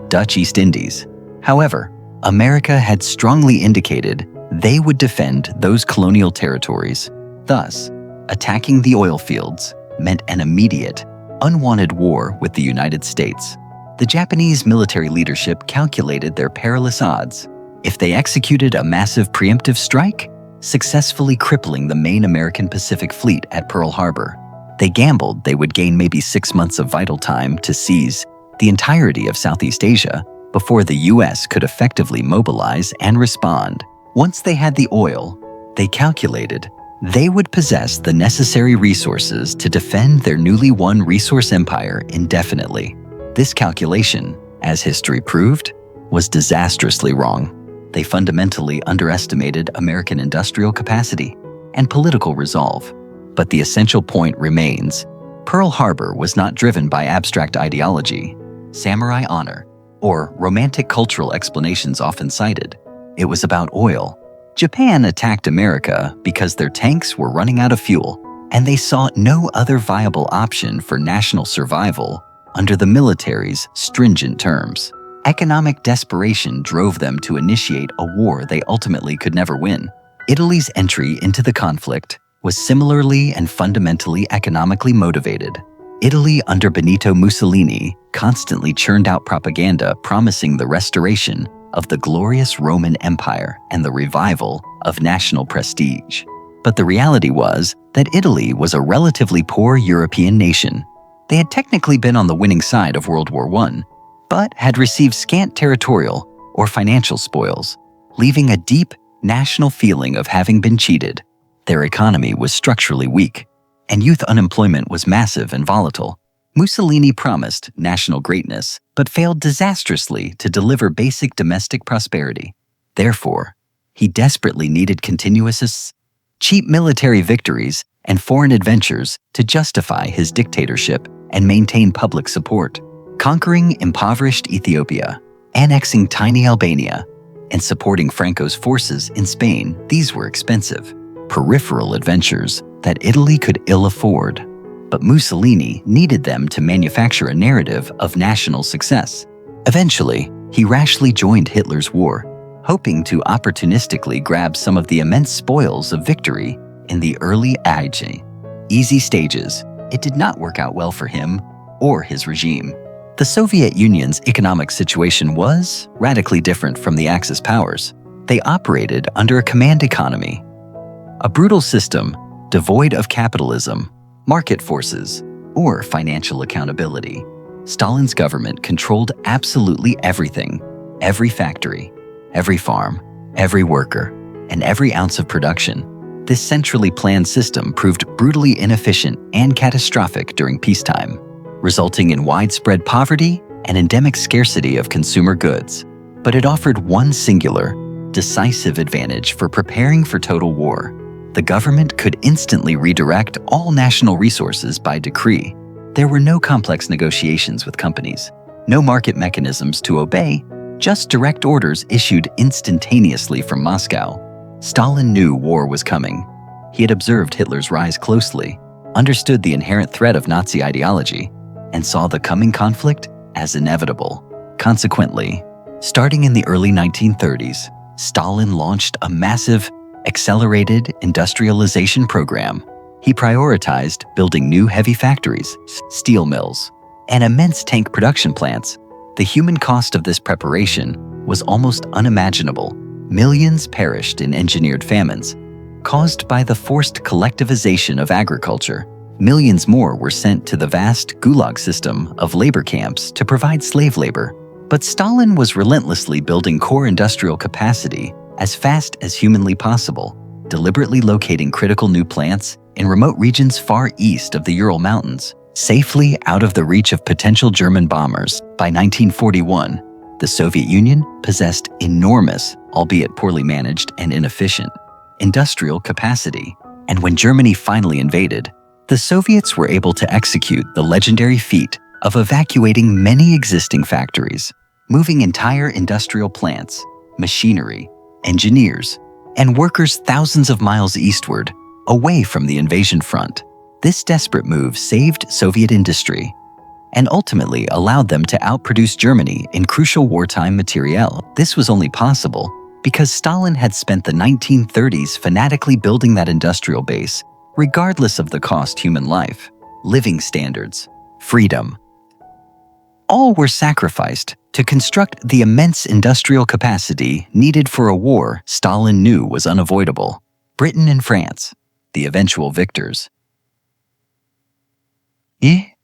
Dutch East Indies. However, America had strongly indicated they would defend those colonial territories. Thus, attacking the oil fields meant an immediate, unwanted war with the United States. The Japanese military leadership calculated their perilous odds. If they executed a massive preemptive strike, successfully crippling the main American Pacific Fleet at Pearl Harbor, they gambled they would gain maybe 6 months of vital time to seize the entirety of Southeast Asia before the U.S. could effectively mobilize and respond. Once they had the oil, they calculated they would possess the necessary resources to defend their newly won resource empire indefinitely. This calculation, as history proved, was disastrously wrong. They fundamentally underestimated American industrial capacity and political resolve. But the essential point remains: Pearl Harbor was not driven by abstract ideology, samurai honor, or romantic cultural explanations often cited. It was about oil. Japan attacked America because their tanks were running out of fuel, and they saw no other viable option for national survival under the military's stringent terms. Economic desperation drove them to initiate a war they ultimately could never win. Italy's entry into the conflict was similarly and fundamentally economically motivated. Italy under Benito Mussolini constantly churned out propaganda promising the restoration of the glorious Roman Empire and the revival of national prestige. But the reality was that Italy was a relatively poor European nation. They had technically been on the winning side of World War I, but had received scant territorial or financial spoils, leaving a deep national feeling of having been cheated. Their economy was structurally weak, and youth unemployment was massive and volatile. Mussolini promised national greatness, but failed disastrously to deliver basic domestic prosperity. Therefore, he desperately needed continuous, cheap military victories and foreign adventures to justify his dictatorship and maintain public support. Conquering impoverished Ethiopia, annexing tiny Albania, and supporting Franco's forces in Spain, these were expensive, peripheral adventures that Italy could ill afford. But Mussolini needed them to manufacture a narrative of national success. Eventually, he rashly joined Hitler's war, hoping to opportunistically grab some of the immense spoils of victory in the early easy stages. It did not work out well for him or his regime. The Soviet Union's economic situation was radically different from the Axis powers. They operated under a command economy, a brutal system devoid of capitalism, market forces, or financial accountability. Stalin's government controlled absolutely everything, Every factory, every farm, every worker, and every ounce of production, this centrally planned system proved brutally inefficient and catastrophic during peacetime, resulting in widespread poverty and endemic scarcity of consumer goods. But it offered one singular, decisive advantage for preparing for total war. The government could instantly redirect all national resources by decree. There were no complex negotiations with companies, no market mechanisms to obey, just direct orders issued instantaneously from Moscow. Stalin knew war was coming. He had observed Hitler's rise closely, understood the inherent threat of Nazi ideology, and saw the coming conflict as inevitable. Consequently, starting in the early 1930s, Stalin launched a massive, accelerated industrialization program. He prioritized building new heavy factories, steel mills, and immense tank production plants. The human cost of this preparation was almost unimaginable. Millions perished in engineered famines, caused by the forced collectivization of agriculture. Millions more were sent to the vast gulag system of labor camps to provide slave labor. But Stalin was relentlessly building core industrial capacity as fast as humanly possible, deliberately locating critical new plants in remote regions far east of the Ural Mountains, safely out of the reach of potential German bombers. By 1941, the Soviet Union possessed enormous, albeit poorly managed and inefficient, industrial capacity. And when Germany finally invaded, the Soviets were able to execute the legendary feat of evacuating many existing factories, moving entire industrial plants, machinery, engineers, and workers thousands of miles eastward, away from the invasion front. This desperate move saved Soviet industry and ultimately allowed them to outproduce Germany in crucial wartime materiel. This was only possible because Stalin had spent the 1930s fanatically building that industrial base, regardless of the cost human life, living standards, freedom. All were sacrificed to construct the immense industrial capacity needed for a war Stalin knew was unavoidable. Britain and France, the eventual victors,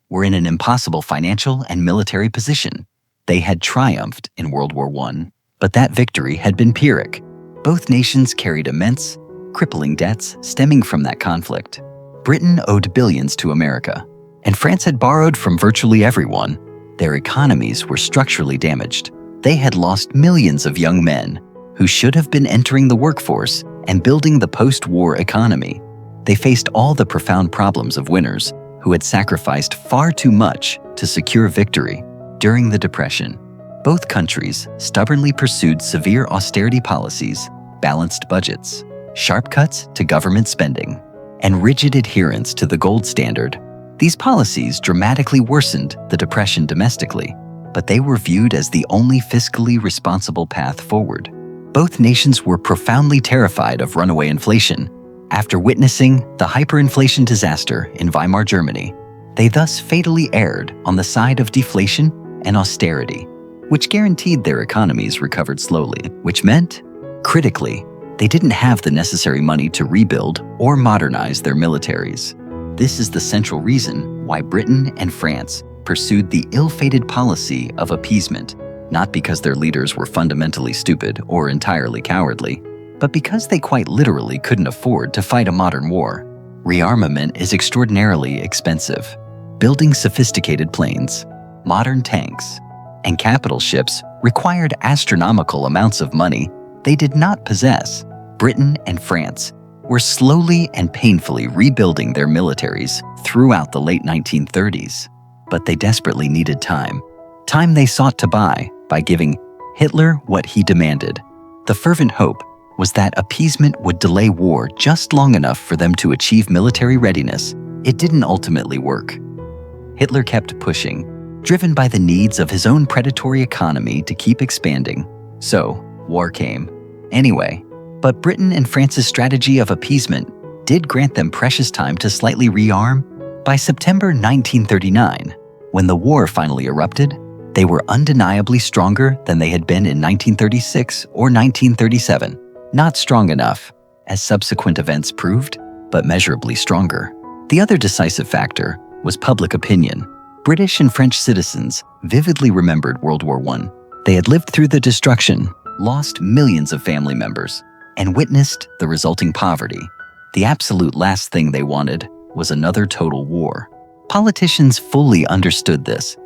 were in an impossible financial and military position. They had triumphed in World War I, but that victory had been Pyrrhic. Both nations carried immense, crippling debts stemming from that conflict. Britain owed billions to America, and France had borrowed from virtually everyone. Their economies were structurally damaged. They had lost millions of young men who should have been entering the workforce and building the post-war economy. They faced all the profound problems of winners who had sacrificed far too much to secure victory. During the Depression, both countries stubbornly pursued severe austerity policies, balanced budgets, sharp cuts to government spending, and rigid adherence to the gold standard. These policies dramatically worsened the Depression domestically, but they were viewed as the only fiscally responsible path forward. Both nations were profoundly terrified of runaway inflation. After witnessing the hyperinflation disaster in Weimar Germany, they thus fatally erred on the side of deflation and austerity, which guaranteed their economies recovered slowly, which meant, critically, they didn't have the necessary money to rebuild or modernize their militaries. This is the central reason why Britain and France pursued the ill-fated policy of appeasement, not because their leaders were fundamentally stupid or entirely cowardly, but because they quite literally couldn't afford to fight a modern war. Rearmament is extraordinarily expensive. Building sophisticated planes, modern tanks, and capital ships required astronomical amounts of money they did not possess. Britain and France were slowly and painfully rebuilding their militaries throughout the late 1930s, but they desperately needed time. Time they sought to buy by giving Hitler what he demanded. The fervent hope was that appeasement would delay war just long enough for them to achieve military readiness. It didn't ultimately work. Hitler kept pushing, driven by the needs of his own predatory economy to keep expanding. So, war came. Anyway, but Britain and France's strategy of appeasement did grant them precious time to slightly rearm. By September 1939, when the war finally erupted, they were undeniably stronger than they had been in 1936 or 1937. Not strong enough, as subsequent events proved, but measurably stronger. The other decisive factor was public opinion. British and French citizens vividly remembered World War I. They had lived through the destruction, lost millions of family members, and witnessed the resulting poverty. The absolute last thing they wanted was another total war. Politicians fully understood this.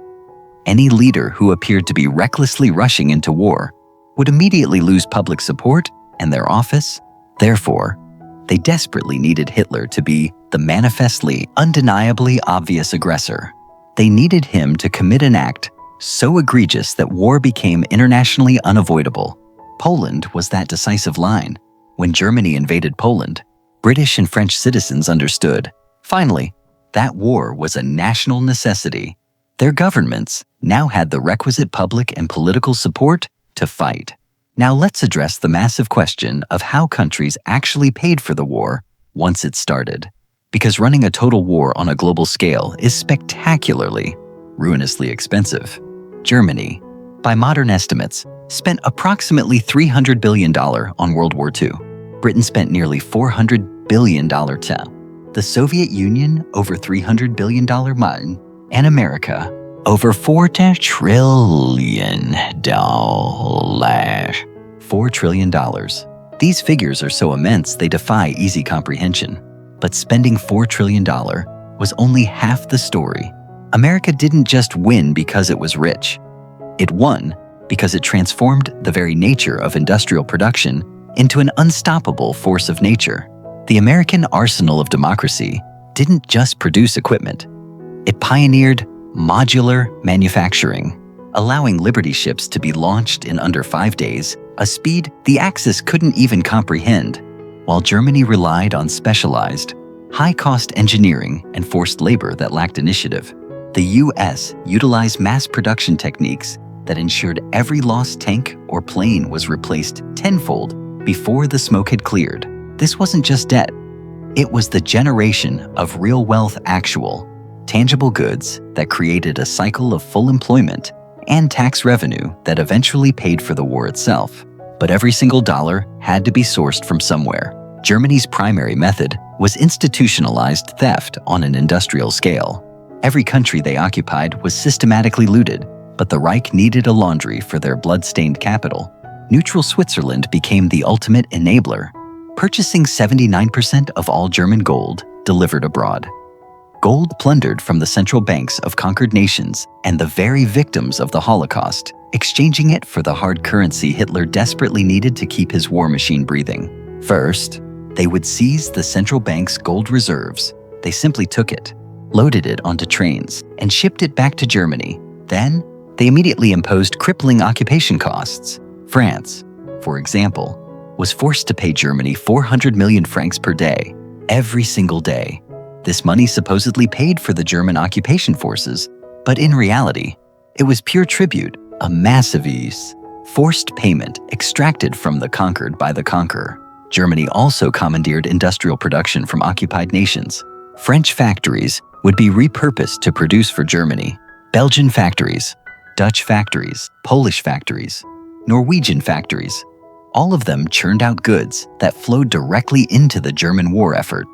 Any leader who appeared to be recklessly rushing into war would immediately lose public support and their office. Therefore, they desperately needed Hitler to be the manifestly, undeniably obvious aggressor. They needed him to commit an act so egregious that war became internationally unavoidable. Poland was that decisive line. When Germany invaded Poland, British and French citizens understood. Finally, that war was a national necessity. Their governments now had the requisite public and political support to fight. Now let's address the massive question of how countries actually paid for the war once it started. Because running a total war on a global scale is spectacularly, ruinously expensive. Germany, by modern estimates, spent approximately $300 billion on World War II. Britain spent nearly $400 billion the Soviet Union over $300 billion and America over $4 trillion. $4 trillion. These figures are so immense they defy easy comprehension. But spending $4 trillion was only half the story. America didn't just win because it was rich. It won because it transformed the very nature of industrial production into an unstoppable force of nature. The American arsenal of democracy didn't just produce equipment. It pioneered modular manufacturing, allowing Liberty ships to be launched in under 5 days, a speed the Axis couldn't even comprehend. While Germany relied on specialized, high-cost engineering and forced labor that lacked initiative, the U.S. utilized mass production techniques that ensured every lost tank or plane was replaced tenfold before the smoke had cleared. This wasn't just debt. It was the generation of real wealth, actual, tangible goods that created a cycle of full employment and tax revenue that eventually paid for the war itself. But every single dollar had to be sourced from somewhere. Germany's primary method was institutionalized theft on an industrial scale. Every country they occupied was systematically looted, but the Reich needed a laundry for their blood-stained capital. Neutral Switzerland became the ultimate enabler, purchasing 79% of all German gold delivered abroad. Gold plundered from the central banks of conquered nations and the very victims of the Holocaust, exchanging it for the hard currency Hitler desperately needed to keep his war machine breathing. First, they would seize the central bank's gold reserves. They simply took it, loaded it onto trains, and shipped it back to Germany. Then, they immediately imposed crippling occupation costs. France, for example, was forced to pay Germany 400 million francs per day, every single day. This money supposedly paid for the German occupation forces, but in reality, it was pure tribute, a massive forced payment extracted from the conquered by the conqueror. Germany also commandeered industrial production from occupied nations. French factories would be repurposed to produce for Germany. Belgian factories, Dutch factories, Polish factories, Norwegian factories. All of them churned out goods that flowed directly into the German war effort.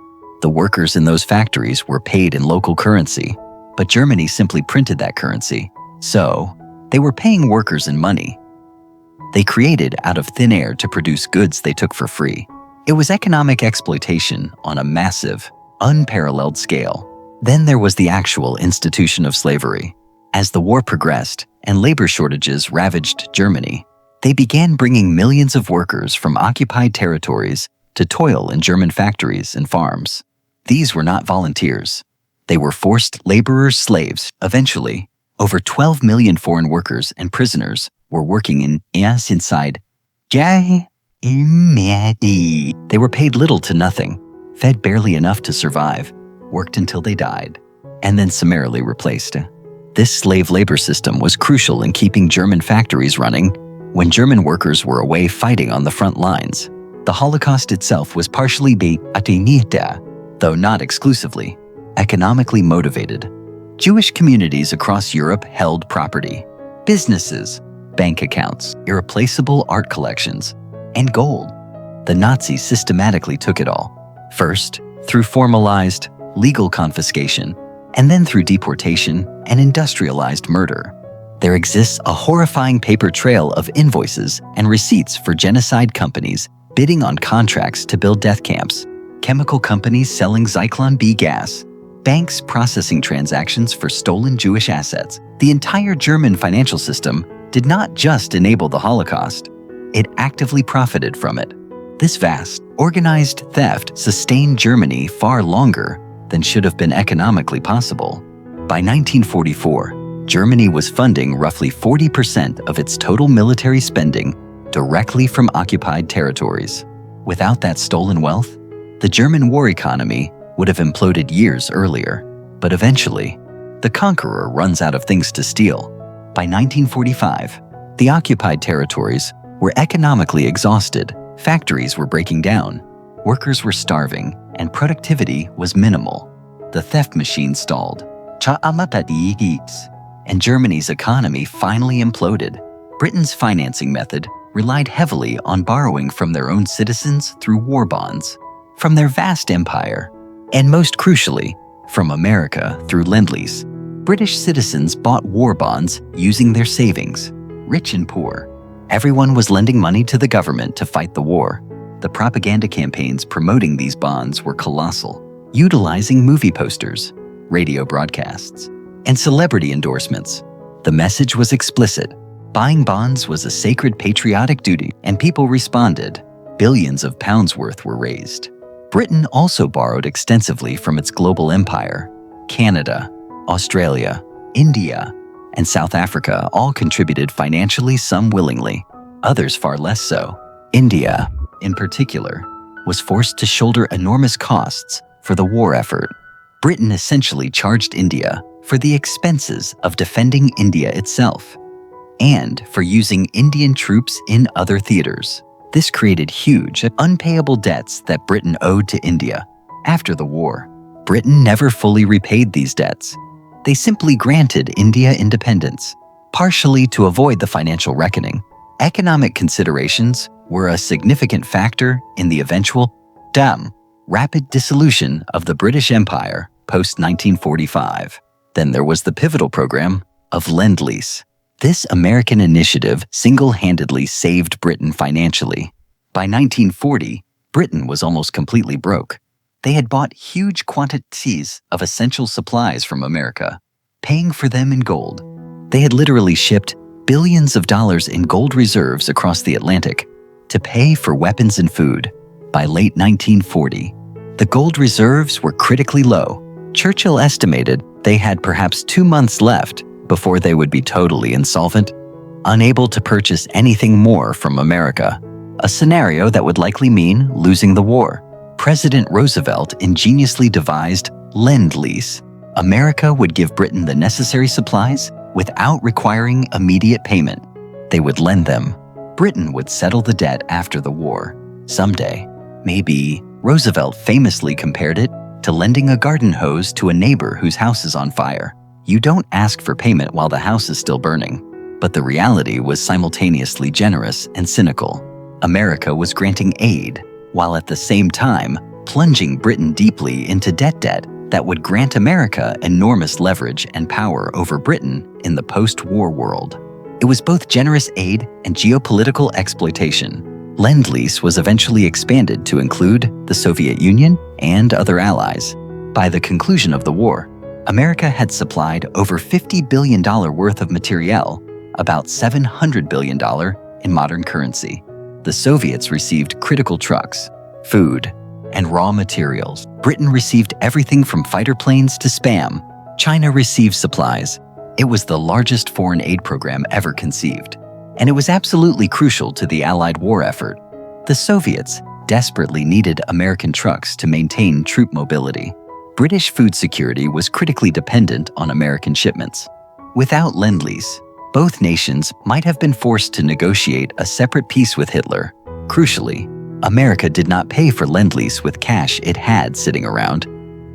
The workers in those factories were paid in local currency, but Germany simply printed that currency. So, they were paying workers in money they created out of thin air to produce goods they took for free. It was economic exploitation on a massive, unparalleled scale. Then there was the actual institution of slavery. As the war progressed and labor shortages ravaged Germany, they began bringing millions of workers from occupied territories to toil in German factories and farms. These were not volunteers. They were forced laborers, slaves. Eventually, over 12 million foreign workers and prisoners were working inside. They were paid little to nothing, fed barely enough to survive, worked until they died, and then summarily replaced. This slave labor system was crucial in keeping German factories running when German workers were away fighting on the front lines. The Holocaust itself was partially though not exclusively, economically motivated. Jewish communities across Europe held property, businesses, bank accounts, irreplaceable art collections, and gold. The Nazis systematically took it all, first through formalized, legal confiscation, and then through deportation and industrialized murder. There exists a horrifying paper trail of invoices and receipts for genocide companies bidding on contracts to build death camps, chemical companies selling Zyklon B gas, banks processing transactions for stolen Jewish assets. The entire German financial system did not just enable the Holocaust, it actively profited from it. This vast, organized theft sustained Germany far longer than should have been economically possible. By 1944, Germany was funding roughly 40% of its total military spending directly from occupied territories. Without that stolen wealth, the German war economy would have imploded years earlier. But eventually, the conqueror runs out of things to steal. By 1945, the occupied territories were economically exhausted, factories were breaking down, workers were starving, and productivity was minimal. The theft machine stalled, and Germany's economy finally imploded. Britain's financing method relied heavily on borrowing from their own citizens through war bonds, from their vast empire, and most crucially, from America through Lend-Lease. British citizens bought war bonds using their savings, rich and poor. Everyone was lending money to the government to fight the war. The propaganda campaigns promoting these bonds were colossal, utilizing movie posters, radio broadcasts, and celebrity endorsements. The message was explicit. Buying bonds was a sacred patriotic duty, and people responded. Billions of pounds worth were raised. Britain also borrowed extensively from its global empire. Canada, Australia, India, and South Africa all contributed financially, some willingly, others far less so. India, in particular, was forced to shoulder enormous costs for the war effort. Britain essentially charged India for the expenses of defending India itself and for using Indian troops in other theaters. This created huge, unpayable debts that Britain owed to India. After the war, Britain never fully repaid these debts. They simply granted India independence, partially to avoid the financial reckoning. Economic considerations were a significant factor in the eventual, rapid dissolution of the British Empire post-1945. Then there was the pivotal program of Lend-Lease. This American initiative single-handedly saved Britain financially. By 1940, Britain was almost completely broke. They had bought huge quantities of essential supplies from America, paying for them in gold. They had literally shipped billions of dollars in gold reserves across the Atlantic to pay for weapons and food. By late 1940, the gold reserves were critically low. Churchill estimated they had perhaps 2 months left before they would be totally insolvent, unable to purchase anything more from America, a scenario that would likely mean losing the war. President Roosevelt ingeniously devised Lend-Lease. America would give Britain the necessary supplies without requiring immediate payment. They would lend them. Britain would settle the debt after the war. Someday, maybe. Roosevelt famously compared it to lending a garden hose to a neighbor whose house is on fire. You don't ask for payment while the house is still burning. But the reality was simultaneously generous and cynical. America was granting aid, while at the same time plunging Britain deeply into debt that would grant America enormous leverage and power over Britain in the post-war world. It was both generous aid and geopolitical exploitation. Lend-Lease was eventually expanded to include the Soviet Union and other allies. By the conclusion of the war, America had supplied over $50 billion worth of materiel, about $700 billion in modern currency. The Soviets received critical trucks, food, and raw materials. Britain received everything from fighter planes to Spam. China received supplies. It was the largest foreign aid program ever conceived, and it was absolutely crucial to the Allied war effort. The Soviets desperately needed American trucks to maintain troop mobility. British food security was critically dependent on American shipments. Without Lend-Lease, both nations might have been forced to negotiate a separate peace with Hitler. Crucially, America did not pay for Lend-Lease with cash it had sitting around.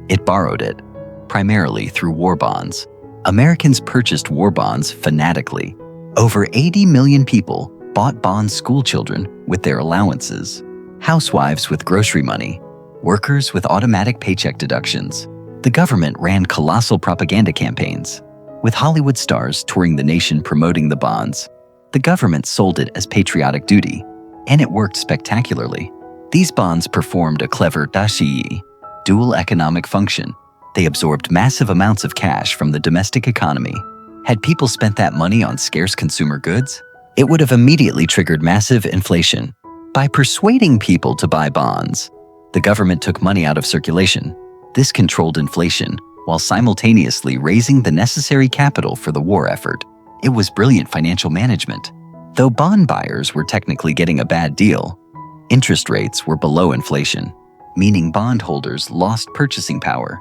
It borrowed it, primarily through war bonds. Americans purchased war bonds fanatically. Over 80 million people bought bond schoolchildren with their allowances, housewives with grocery money, workers with automatic paycheck deductions. The government ran colossal propaganda campaigns. with Hollywood stars touring the nation promoting the bonds. The government sold it as patriotic duty, and it worked spectacularly. These bonds performed a clever dual economic function. They absorbed massive amounts of cash from the domestic economy. Had people spent that money on scarce consumer goods, it would have immediately triggered massive inflation. By persuading people to buy bonds, the government took money out of circulation. This controlled inflation, while simultaneously raising the necessary capital for the war effort. It was brilliant financial management. Though bond buyers were technically getting a bad deal, interest rates were below inflation, meaning bondholders lost purchasing power.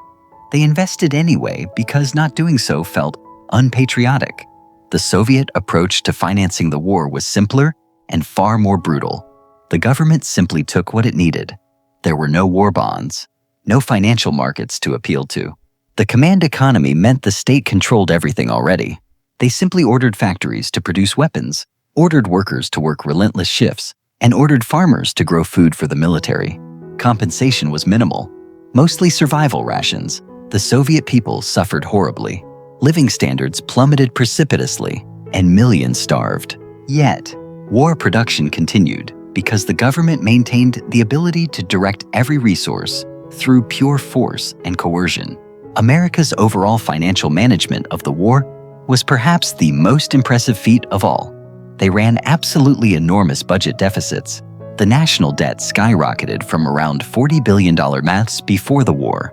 They invested anyway because not doing so felt unpatriotic. The Soviet approach to financing the war was simpler and far more brutal. The government simply took what it needed. There were no war bonds, no financial markets to appeal to. The command economy meant the state controlled everything already. They simply ordered factories to produce weapons, ordered workers to work relentless shifts, and ordered farmers to grow food for the military. Compensation was minimal, mostly survival rations. The Soviet people suffered horribly. Living standards plummeted precipitously, and millions starved. Yet, war production continued because the government maintained the ability to direct every resource through pure force and coercion. America's overall financial management of the war was perhaps the most impressive feat of all. They ran absolutely enormous budget deficits. The national debt skyrocketed from around $40 billion maths before the war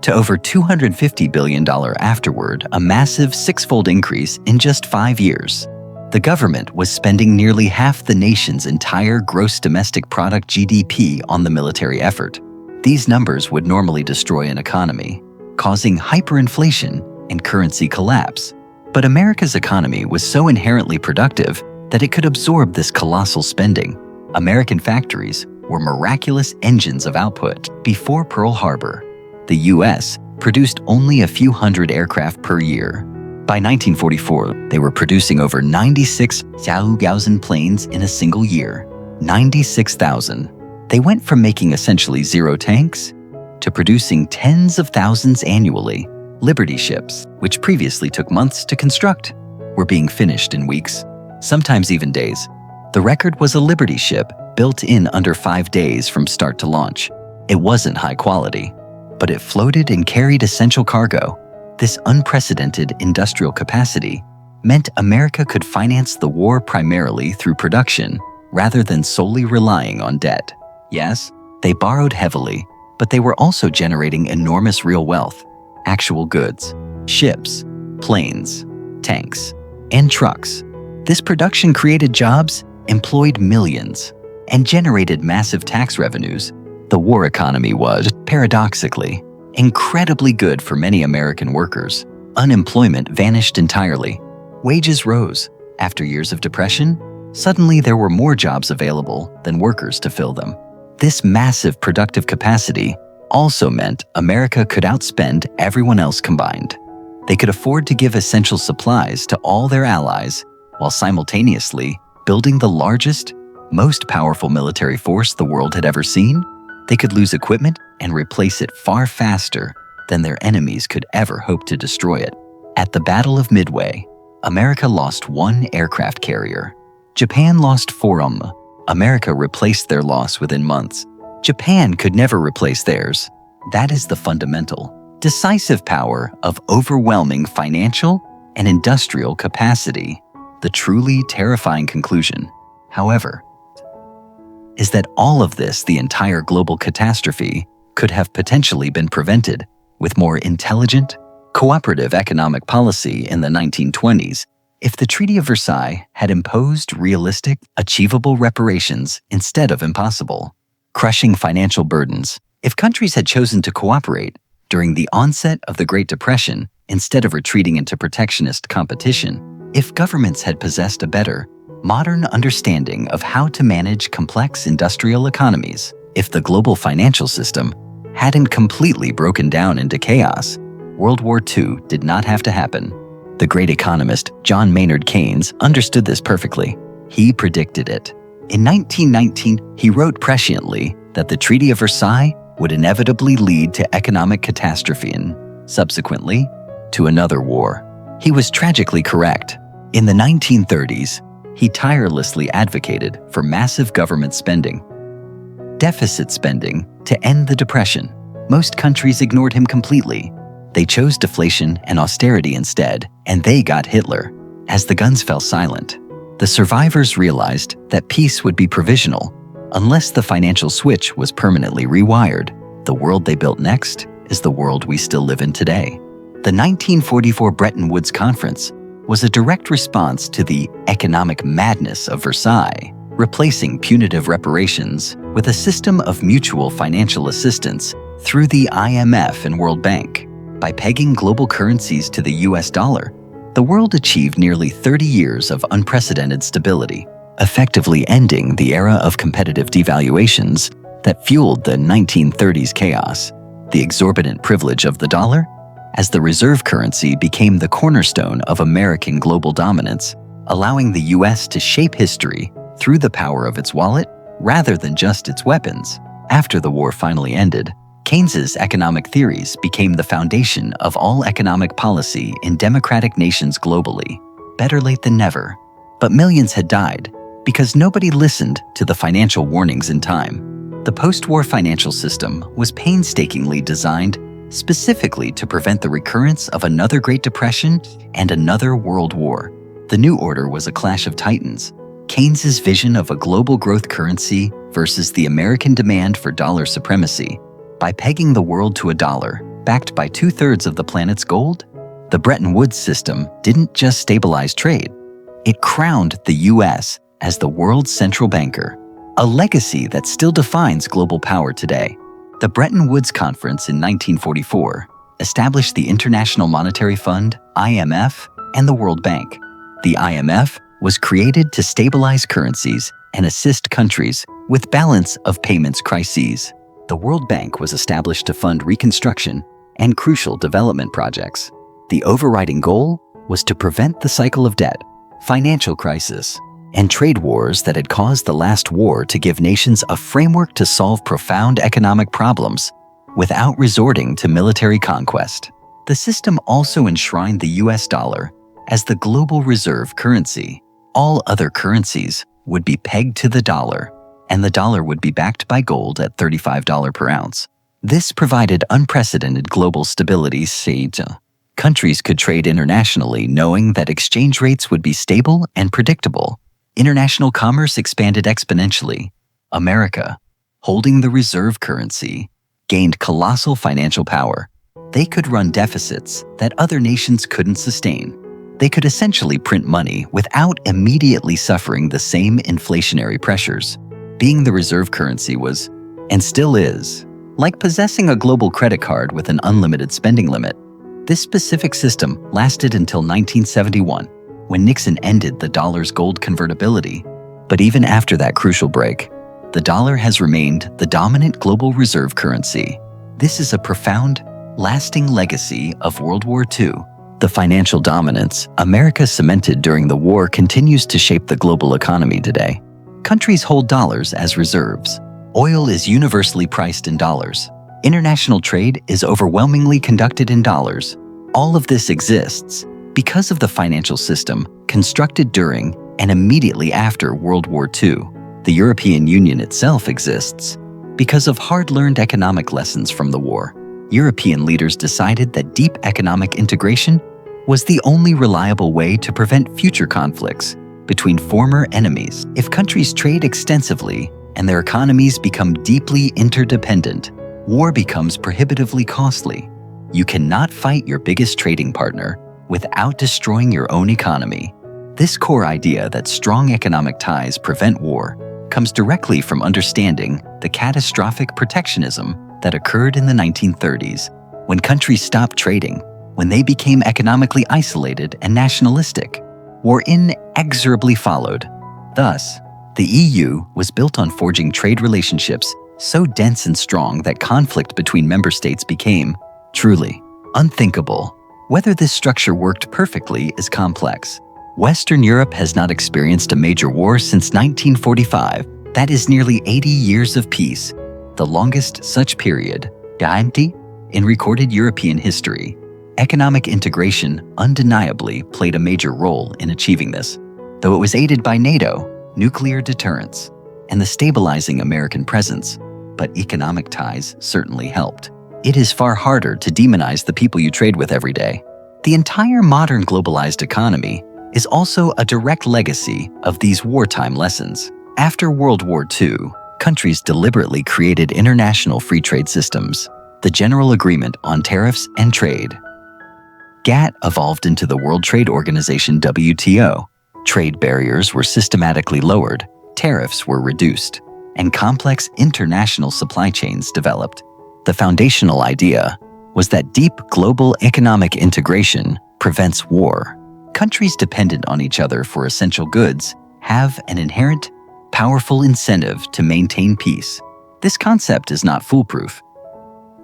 to over $250 billion afterward, a massive six-fold increase in just 5 years. The government was spending nearly half the nation's entire gross domestic product GDP on the military effort. These numbers would normally destroy an economy, causing hyperinflation and currency collapse. But America's economy was so inherently productive that it could absorb this colossal spending. American factories were miraculous engines of output. Before Pearl Harbor, the U.S. produced only a few hundred aircraft per year. By 1944, they were producing over 96,000 planes in a single year. 96,000. They went from making essentially zero tanks to producing tens of thousands annually. Liberty ships, which previously took months to construct, were being finished in weeks, sometimes even days. The record was a Liberty ship built in under 5 days from start to launch. It wasn't high quality, but it floated and carried essential cargo. This unprecedented industrial capacity meant America could finance the war primarily through production rather than solely relying on debt. Yes, they borrowed heavily, but they were also generating enormous real wealth. Actual goods, ships, planes, tanks, and trucks. This production created jobs, employed millions, and generated massive tax revenues. The war economy was, paradoxically, incredibly good for many American workers. Unemployment vanished entirely. Wages rose. After years of depression, suddenly there were more jobs available than workers to fill them. This massive productive capacity also meant America could outspend everyone else combined. They could afford to give essential supplies to all their allies while simultaneously building the largest, most powerful military force the world had ever seen. They could lose equipment and replace it far faster than their enemies could ever hope to destroy it. At the Battle of Midway, America lost 1 aircraft carrier. Japan lost 4. America replaced their loss within months. Japan could never replace theirs. That is the fundamental, decisive power of overwhelming financial and industrial capacity. The truly terrifying conclusion, however, is that all of this, the entire global catastrophe, could have potentially been prevented with more intelligent, cooperative economic policy in the 1920s if the Treaty of Versailles had imposed realistic, achievable reparations instead of impossible, crushing financial burdens. If countries had chosen to cooperate during the onset of the Great Depression instead of retreating into protectionist competition, if governments had possessed a better, modern understanding of how to manage complex industrial economies, if the global financial system hadn't completely broken down into chaos, World War II did not have to happen. The great economist John Maynard Keynes understood this perfectly. He predicted it. In 1919, he wrote presciently that the Treaty of Versailles would inevitably lead to economic catastrophe and, subsequently, to another war. He was tragically correct. In the 1930s, he tirelessly advocated for massive government spending, deficit spending, to end the Depression. Most countries ignored him completely. They chose deflation and austerity instead, and they got Hitler. As the guns fell silent, the survivors realized that peace would be provisional unless the financial switch was permanently rewired. The world they built next is the world we still live in today. The 1944 Bretton Woods Conference was a direct response to the economic madness of Versailles, replacing punitive reparations with a system of mutual financial assistance through the IMF and World Bank. By pegging global currencies to the US dollar, the world achieved nearly 30 years of unprecedented stability, effectively ending the era of competitive devaluations that fueled the 1930s chaos. The exorbitant privilege of the dollar as the reserve currency became the cornerstone of American global dominance, allowing the US to shape history through the power of its wallet rather than just its weapons. After the war finally ended, Keynes's economic theories became the foundation of all economic policy in democratic nations globally. Better late than never. But millions had died because nobody listened to the financial warnings in time. The post-war financial system was painstakingly designed specifically to prevent the recurrence of another Great Depression and another World War. The new order was a clash of titans. Keynes's vision of a global growth currency versus the American demand for dollar supremacy. By pegging the world to a dollar, backed by 2/3 of the planet's gold, the Bretton Woods system didn't just stabilize trade. It crowned the US as the world's central banker, a legacy that still defines global power today. The Bretton Woods Conference in 1944 established the International Monetary Fund, IMF, and the World Bank. The IMF was created to stabilize currencies and assist countries with balance of payments crises. The World Bank was established to fund reconstruction and crucial development projects. The overriding goal was to prevent the cycle of debt, financial crisis, and trade wars that had caused the last war, to give nations a framework to solve profound economic problems without resorting to military conquest. The system also enshrined the US dollar as the global reserve currency. All other currencies would be pegged to the dollar, and the dollar would be backed by gold at $35 per ounce. This provided unprecedented global stability. Countries could trade internationally knowing that exchange rates would be stable and predictable. International commerce expanded exponentially. America, holding the reserve currency, gained colossal financial power. They could run deficits that other nations couldn't sustain. They could essentially print money without immediately suffering the same inflationary pressures. Being the reserve currency was, and still is, like possessing a global credit card with an unlimited spending limit. This specific system lasted until 1971, when Nixon ended the dollar's gold convertibility. But even after that crucial break, the dollar has remained the dominant global reserve currency. This is a profound, lasting legacy of World War II. The financial dominance America cemented during the war continues to shape the global economy today. Countries hold dollars as reserves. Oil is universally priced in dollars. International trade is overwhelmingly conducted in dollars. All of this exists because of the financial system constructed during and immediately after World War II. The European Union itself exists because of hard-learned economic lessons from the war. European leaders decided that deep economic integration was the only reliable way to prevent future conflicts between former enemies. If countries trade extensively and their economies become deeply interdependent, war becomes prohibitively costly. You cannot fight your biggest trading partner without destroying your own economy. This core idea that strong economic ties prevent war comes directly from understanding the catastrophic protectionism that occurred in the 1930s, when countries stopped trading, when they became economically isolated and nationalistic. War inexorably followed. Thus, the EU was built on forging trade relationships so dense and strong that conflict between member states became truly unthinkable. Whether this structure worked perfectly is complex. Western Europe has not experienced a major war since 1945. That is nearly 80 years of peace, the longest such period in recorded European history. Economic integration undeniably played a major role in achieving this, though it was aided by NATO, nuclear deterrence, and the stabilizing American presence, but economic ties certainly helped. It is far harder to demonize the people you trade with every day. The entire modern globalized economy is also a direct legacy of these wartime lessons. After World War II, countries deliberately created international free trade systems, the General Agreement on Tariffs and Trade. GATT evolved into the World Trade Organization WTO. Trade barriers were systematically lowered, tariffs were reduced, and complex international supply chains developed. The foundational idea was that deep global economic integration prevents war. Countries dependent on each other for essential goods have an inherent, powerful incentive to maintain peace. This concept is not foolproof.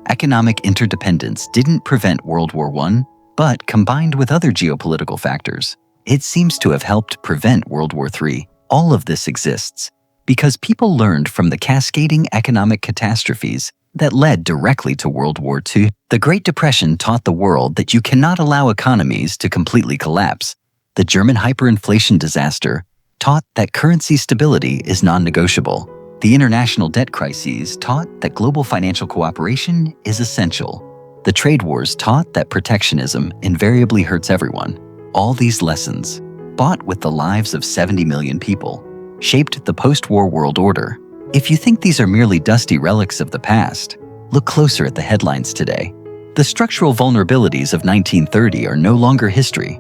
Economic interdependence didn't prevent World War I, but combined with other geopolitical factors, it seems to have helped prevent World War III. All of this exists because people learned from the cascading economic catastrophes that led directly to World War II. The Great Depression taught the world that you cannot allow economies to completely collapse. The German hyperinflation disaster taught that currency stability is non-negotiable. The international debt crises taught that global financial cooperation is essential. The trade wars taught that protectionism invariably hurts everyone. All these lessons, bought with the lives of 70 million people, shaped the post-war world order. If you think these are merely dusty relics of the past, look closer at the headlines today. The structural vulnerabilities of 1930 are no longer history.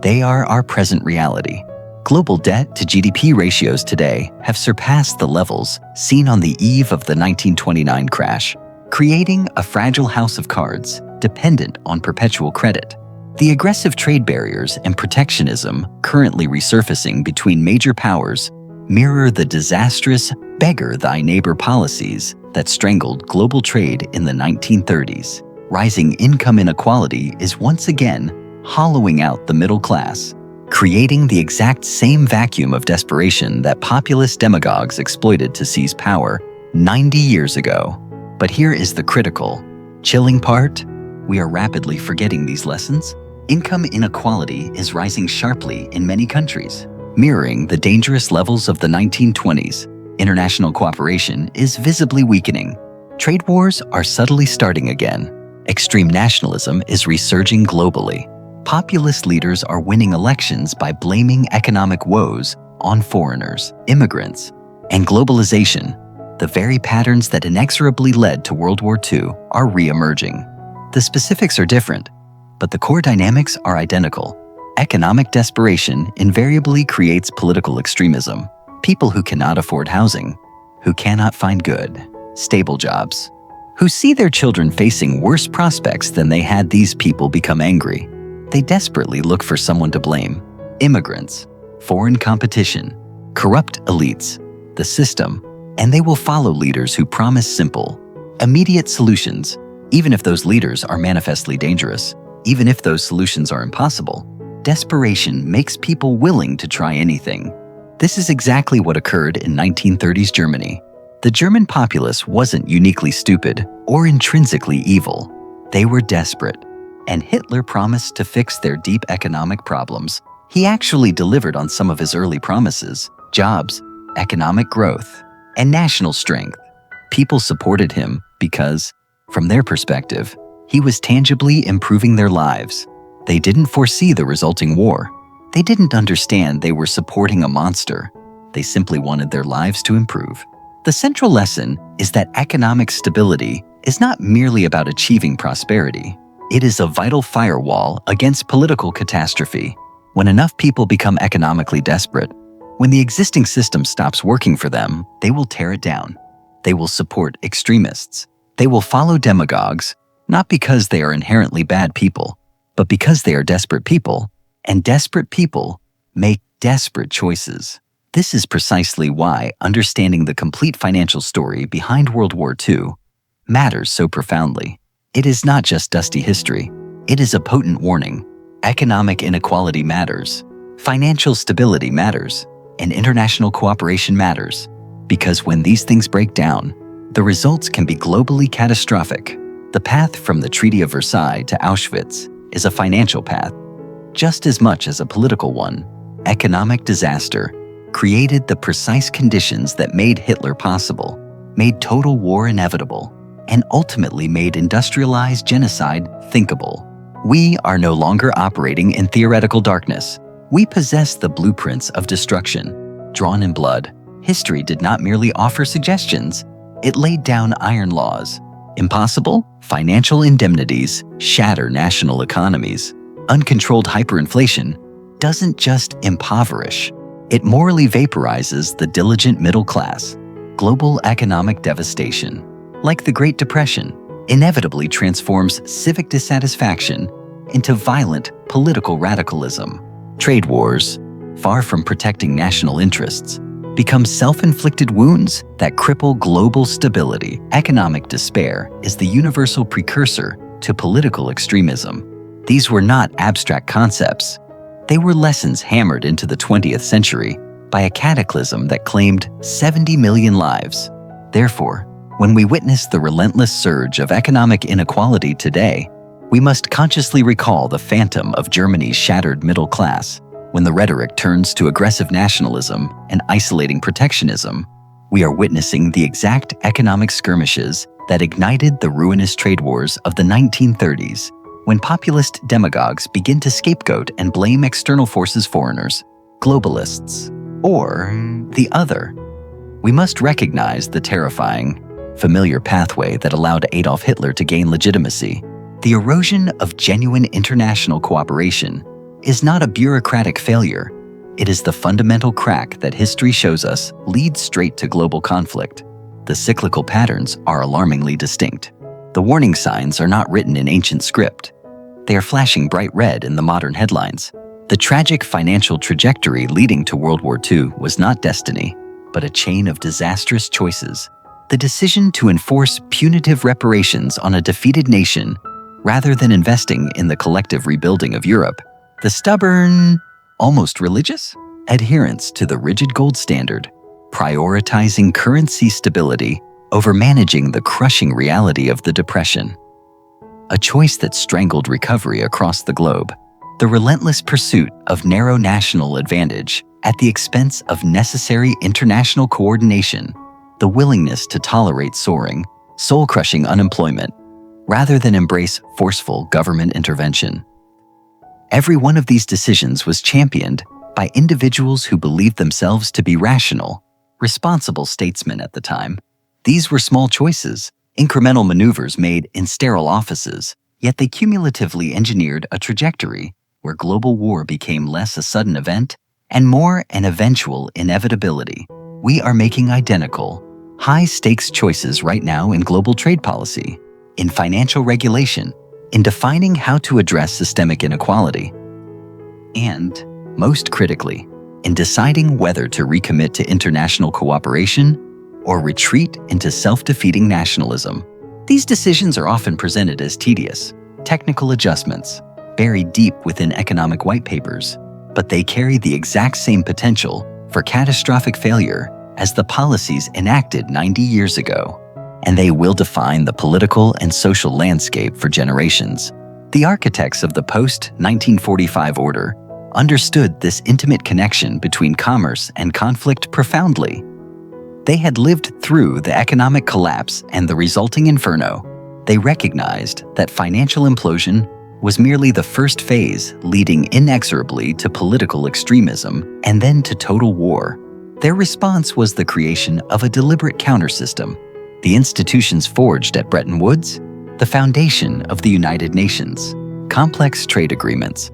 They are our present reality. Global debt to GDP ratios today have surpassed the levels seen on the eve of the 1929 crash, creating a fragile house of cards dependent on perpetual credit. The aggressive trade barriers and protectionism currently resurfacing between major powers mirror the disastrous beggar thy neighbor policies that strangled global trade in the 1930s. Rising income inequality is once again hollowing out the middle class, creating the exact same vacuum of desperation that populist demagogues exploited to seize power 90 years ago. But here is the critical, chilling part. We are rapidly forgetting these lessons. Income inequality is rising sharply in many countries, mirroring the dangerous levels of the 1920s. International cooperation is visibly weakening. Trade wars are subtly starting again. Extreme nationalism is resurging globally. Populist leaders are winning elections by blaming economic woes on foreigners, immigrants, and globalization. The very patterns that inexorably led to World War II are re-emerging. The specifics are different, but the core dynamics are identical. Economic desperation invariably creates political extremism. People who cannot afford housing, who cannot find good, stable jobs, who see their children facing worse prospects than they had. These people become angry. They desperately look for someone to blame. Immigrants, foreign competition, corrupt elites, the system, and they will follow leaders who promise simple, immediate solutions, even if those leaders are manifestly dangerous, even if those solutions are impossible. Desperation makes people willing to try anything. This is exactly what occurred in 1930s Germany. The German populace wasn't uniquely stupid or intrinsically evil. They were desperate, and Hitler promised to fix their deep economic problems. He actually delivered on some of his early promises: jobs, economic growth, and national strength. People supported him because, from their perspective, he was tangibly improving their lives. They didn't foresee the resulting war. They didn't understand they were supporting a monster. They simply wanted their lives to improve. The central lesson is that economic stability is not merely about achieving prosperity. It is a vital firewall against political catastrophe. When enough people become economically desperate, when the existing system stops working for them, they will tear it down. They will support extremists. They will follow demagogues, not because they are inherently bad people, but because they are desperate people, and desperate people make desperate choices. This is precisely why understanding the complete financial story behind World War II matters so profoundly. It is not just dusty history. It is a potent warning. Economic inequality matters. Financial stability matters. And international cooperation matters. Because when these things break down, the results can be globally catastrophic. The path from the Treaty of Versailles to Auschwitz is a financial path, just as much as a political one. Economic disaster created the precise conditions that made Hitler possible, made total war inevitable, and ultimately made industrialized genocide thinkable. We are no longer operating in theoretical darkness. We possess the blueprints of destruction, drawn in blood. History did not merely offer suggestions, it laid down iron laws. Impossible? Financial indemnities shatter national economies. Uncontrolled hyperinflation doesn't just impoverish, it morally vaporizes the diligent middle class. Global economic devastation, like the Great Depression, inevitably transforms civic dissatisfaction into violent political radicalism. Trade wars, far from protecting national interests, become self-inflicted wounds that cripple global stability. Economic despair is the universal precursor to political extremism. These were not abstract concepts. They were lessons hammered into the 20th century by a cataclysm that claimed 70 million lives. Therefore, when we witness the relentless surge of economic inequality today, we must consciously recall the phantom of Germany's shattered middle class. When the rhetoric turns to aggressive nationalism and isolating protectionism, we are witnessing the exact economic skirmishes that ignited the ruinous trade wars of the 1930s, when populist demagogues begin to scapegoat and blame external forces, foreigners, globalists, or the other. We must recognize the terrifying, familiar pathway that allowed Adolf Hitler to gain legitimacy. The erosion of genuine international cooperation is not a bureaucratic failure. It is the fundamental crack that history shows us leads straight to global conflict. The cyclical patterns are alarmingly distinct. The warning signs are not written in ancient script. They are flashing bright red in the modern headlines. The tragic financial trajectory leading to World War II was not destiny, but a chain of disastrous choices. The decision to enforce punitive reparations on a defeated nation rather than investing in the collective rebuilding of Europe. The stubborn, almost religious, adherence to the rigid gold standard, prioritizing currency stability over managing the crushing reality of the Depression. A choice that strangled recovery across the globe. The relentless pursuit of narrow national advantage at the expense of necessary international coordination. The willingness to tolerate soaring, soul-crushing unemployment, rather than embrace forceful government intervention. Every one of these decisions was championed by individuals who believed themselves to be rational, responsible statesmen at the time. These were small choices, incremental maneuvers made in sterile offices, yet they cumulatively engineered a trajectory where global war became less a sudden event and more an eventual inevitability. We are making identical, high-stakes choices right now in global trade policy, in financial regulation, in defining how to address systemic inequality, and, most critically, in deciding whether to recommit to international cooperation or retreat into self-defeating nationalism. These decisions are often presented as tedious, technical adjustments, buried deep within economic white papers, but they carry the exact same potential for catastrophic failure as the policies enacted 90 years ago, and they will define the political and social landscape for generations. The architects of the post-1945 order understood this intimate connection between commerce and conflict profoundly. They had lived through the economic collapse and the resulting Inferno. They recognized that financial implosion was merely the first phase leading inexorably to political extremism and then to total war. Their response was the creation of a deliberate countersystem, the institutions forged at Bretton Woods, the foundation of the United Nations, complex trade agreements,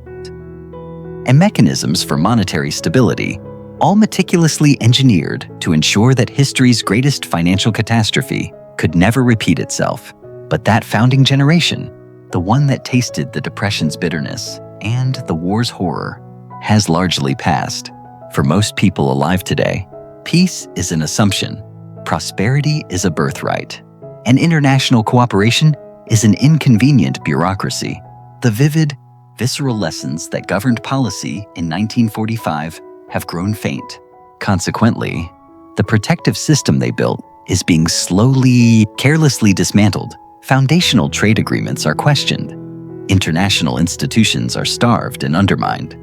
and mechanisms for monetary stability, all meticulously engineered to ensure that history's greatest financial catastrophe could never repeat itself. But that founding generation, the one that tasted the Depression's bitterness and the war's horror, has largely passed. For most people alive today, peace is an assumption, prosperity is a birthright, and international cooperation is an inconvenient bureaucracy. The vivid, visceral lessons that governed policy in 1945 have grown faint. Consequently, the protective system they built is being slowly, carelessly dismantled. Foundational trade agreements are questioned. International institutions are starved and undermined.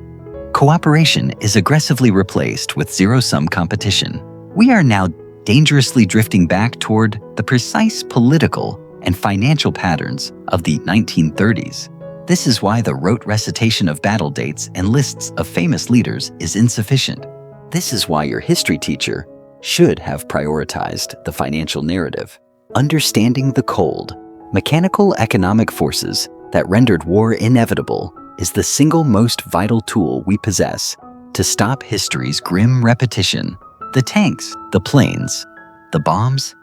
Cooperation is aggressively replaced with zero-sum competition. We are now dangerously drifting back toward the precise political and financial patterns of the 1930s. This is why the rote recitation of battle dates and lists of famous leaders is insufficient. This is why your history teacher should have prioritized the financial narrative. Understanding the cold, mechanical economic forces that rendered war inevitable is the single most vital tool we possess to stop history's grim repetition. The tanks, the planes, the bombs,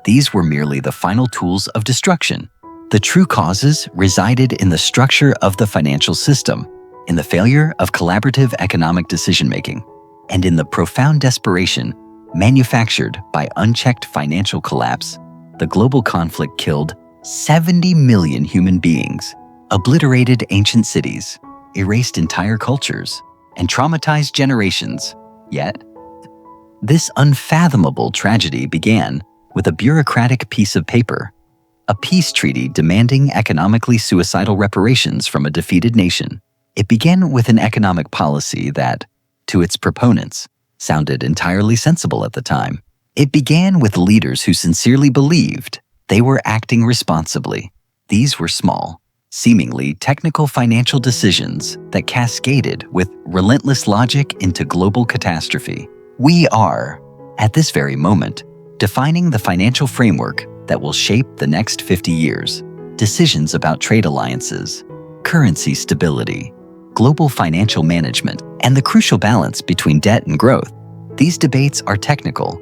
these were merely the final tools of destruction. The true causes resided in the structure of the financial system, in the failure of collaborative economic decision-making, and in the profound desperation manufactured by unchecked financial collapse. The global conflict killed 70 million human beings, obliterated ancient cities, erased entire cultures, and traumatized generations. Yet, this unfathomable tragedy began with a bureaucratic piece of paper, a peace treaty demanding economically suicidal reparations from a defeated nation. It began with an economic policy that, to its proponents, sounded entirely sensible at the time. It began with leaders who sincerely believed they were acting responsibly. These were small, seemingly technical financial decisions that cascaded with relentless logic into global catastrophe. We are, at this very moment, defining the financial framework that will shape the next 50 years. Decisions about trade alliances, currency stability, global financial management, and the crucial balance between debt and growth. These debates are technical.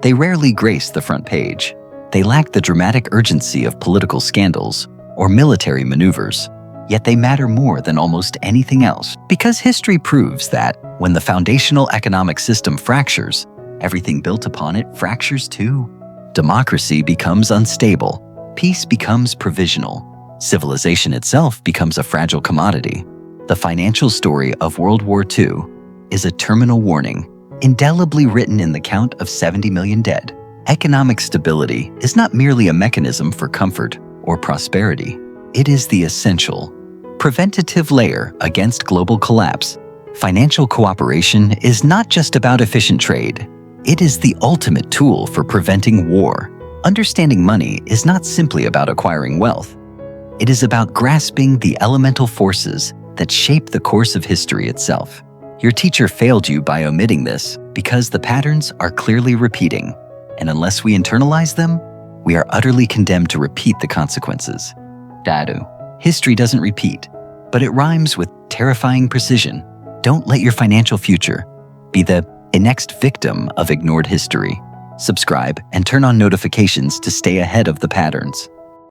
They rarely grace the front page. They lack the dramatic urgency of political scandals or military maneuvers, yet they matter more than almost anything else. Because history proves that when the foundational economic system fractures, everything built upon it fractures too. Democracy becomes unstable, peace becomes provisional, civilization itself becomes a fragile commodity. The financial story of World War II is a terminal warning, indelibly written in the count of 70 million dead. Economic stability is not merely a mechanism for comfort or prosperity. It is the essential, preventative layer against global collapse. Financial cooperation is not just about efficient trade. It is the ultimate tool for preventing war. Understanding money is not simply about acquiring wealth. It is about grasping the elemental forces that shape the course of history itself. Your teacher failed you by omitting this because the patterns are clearly repeating, and unless we internalize them, we are utterly condemned to repeat the consequences. Dadu. History doesn't repeat, but it rhymes with terrifying precision. Don't let your financial future be the next victim of ignored history. Subscribe and turn on notifications to stay ahead of the patterns.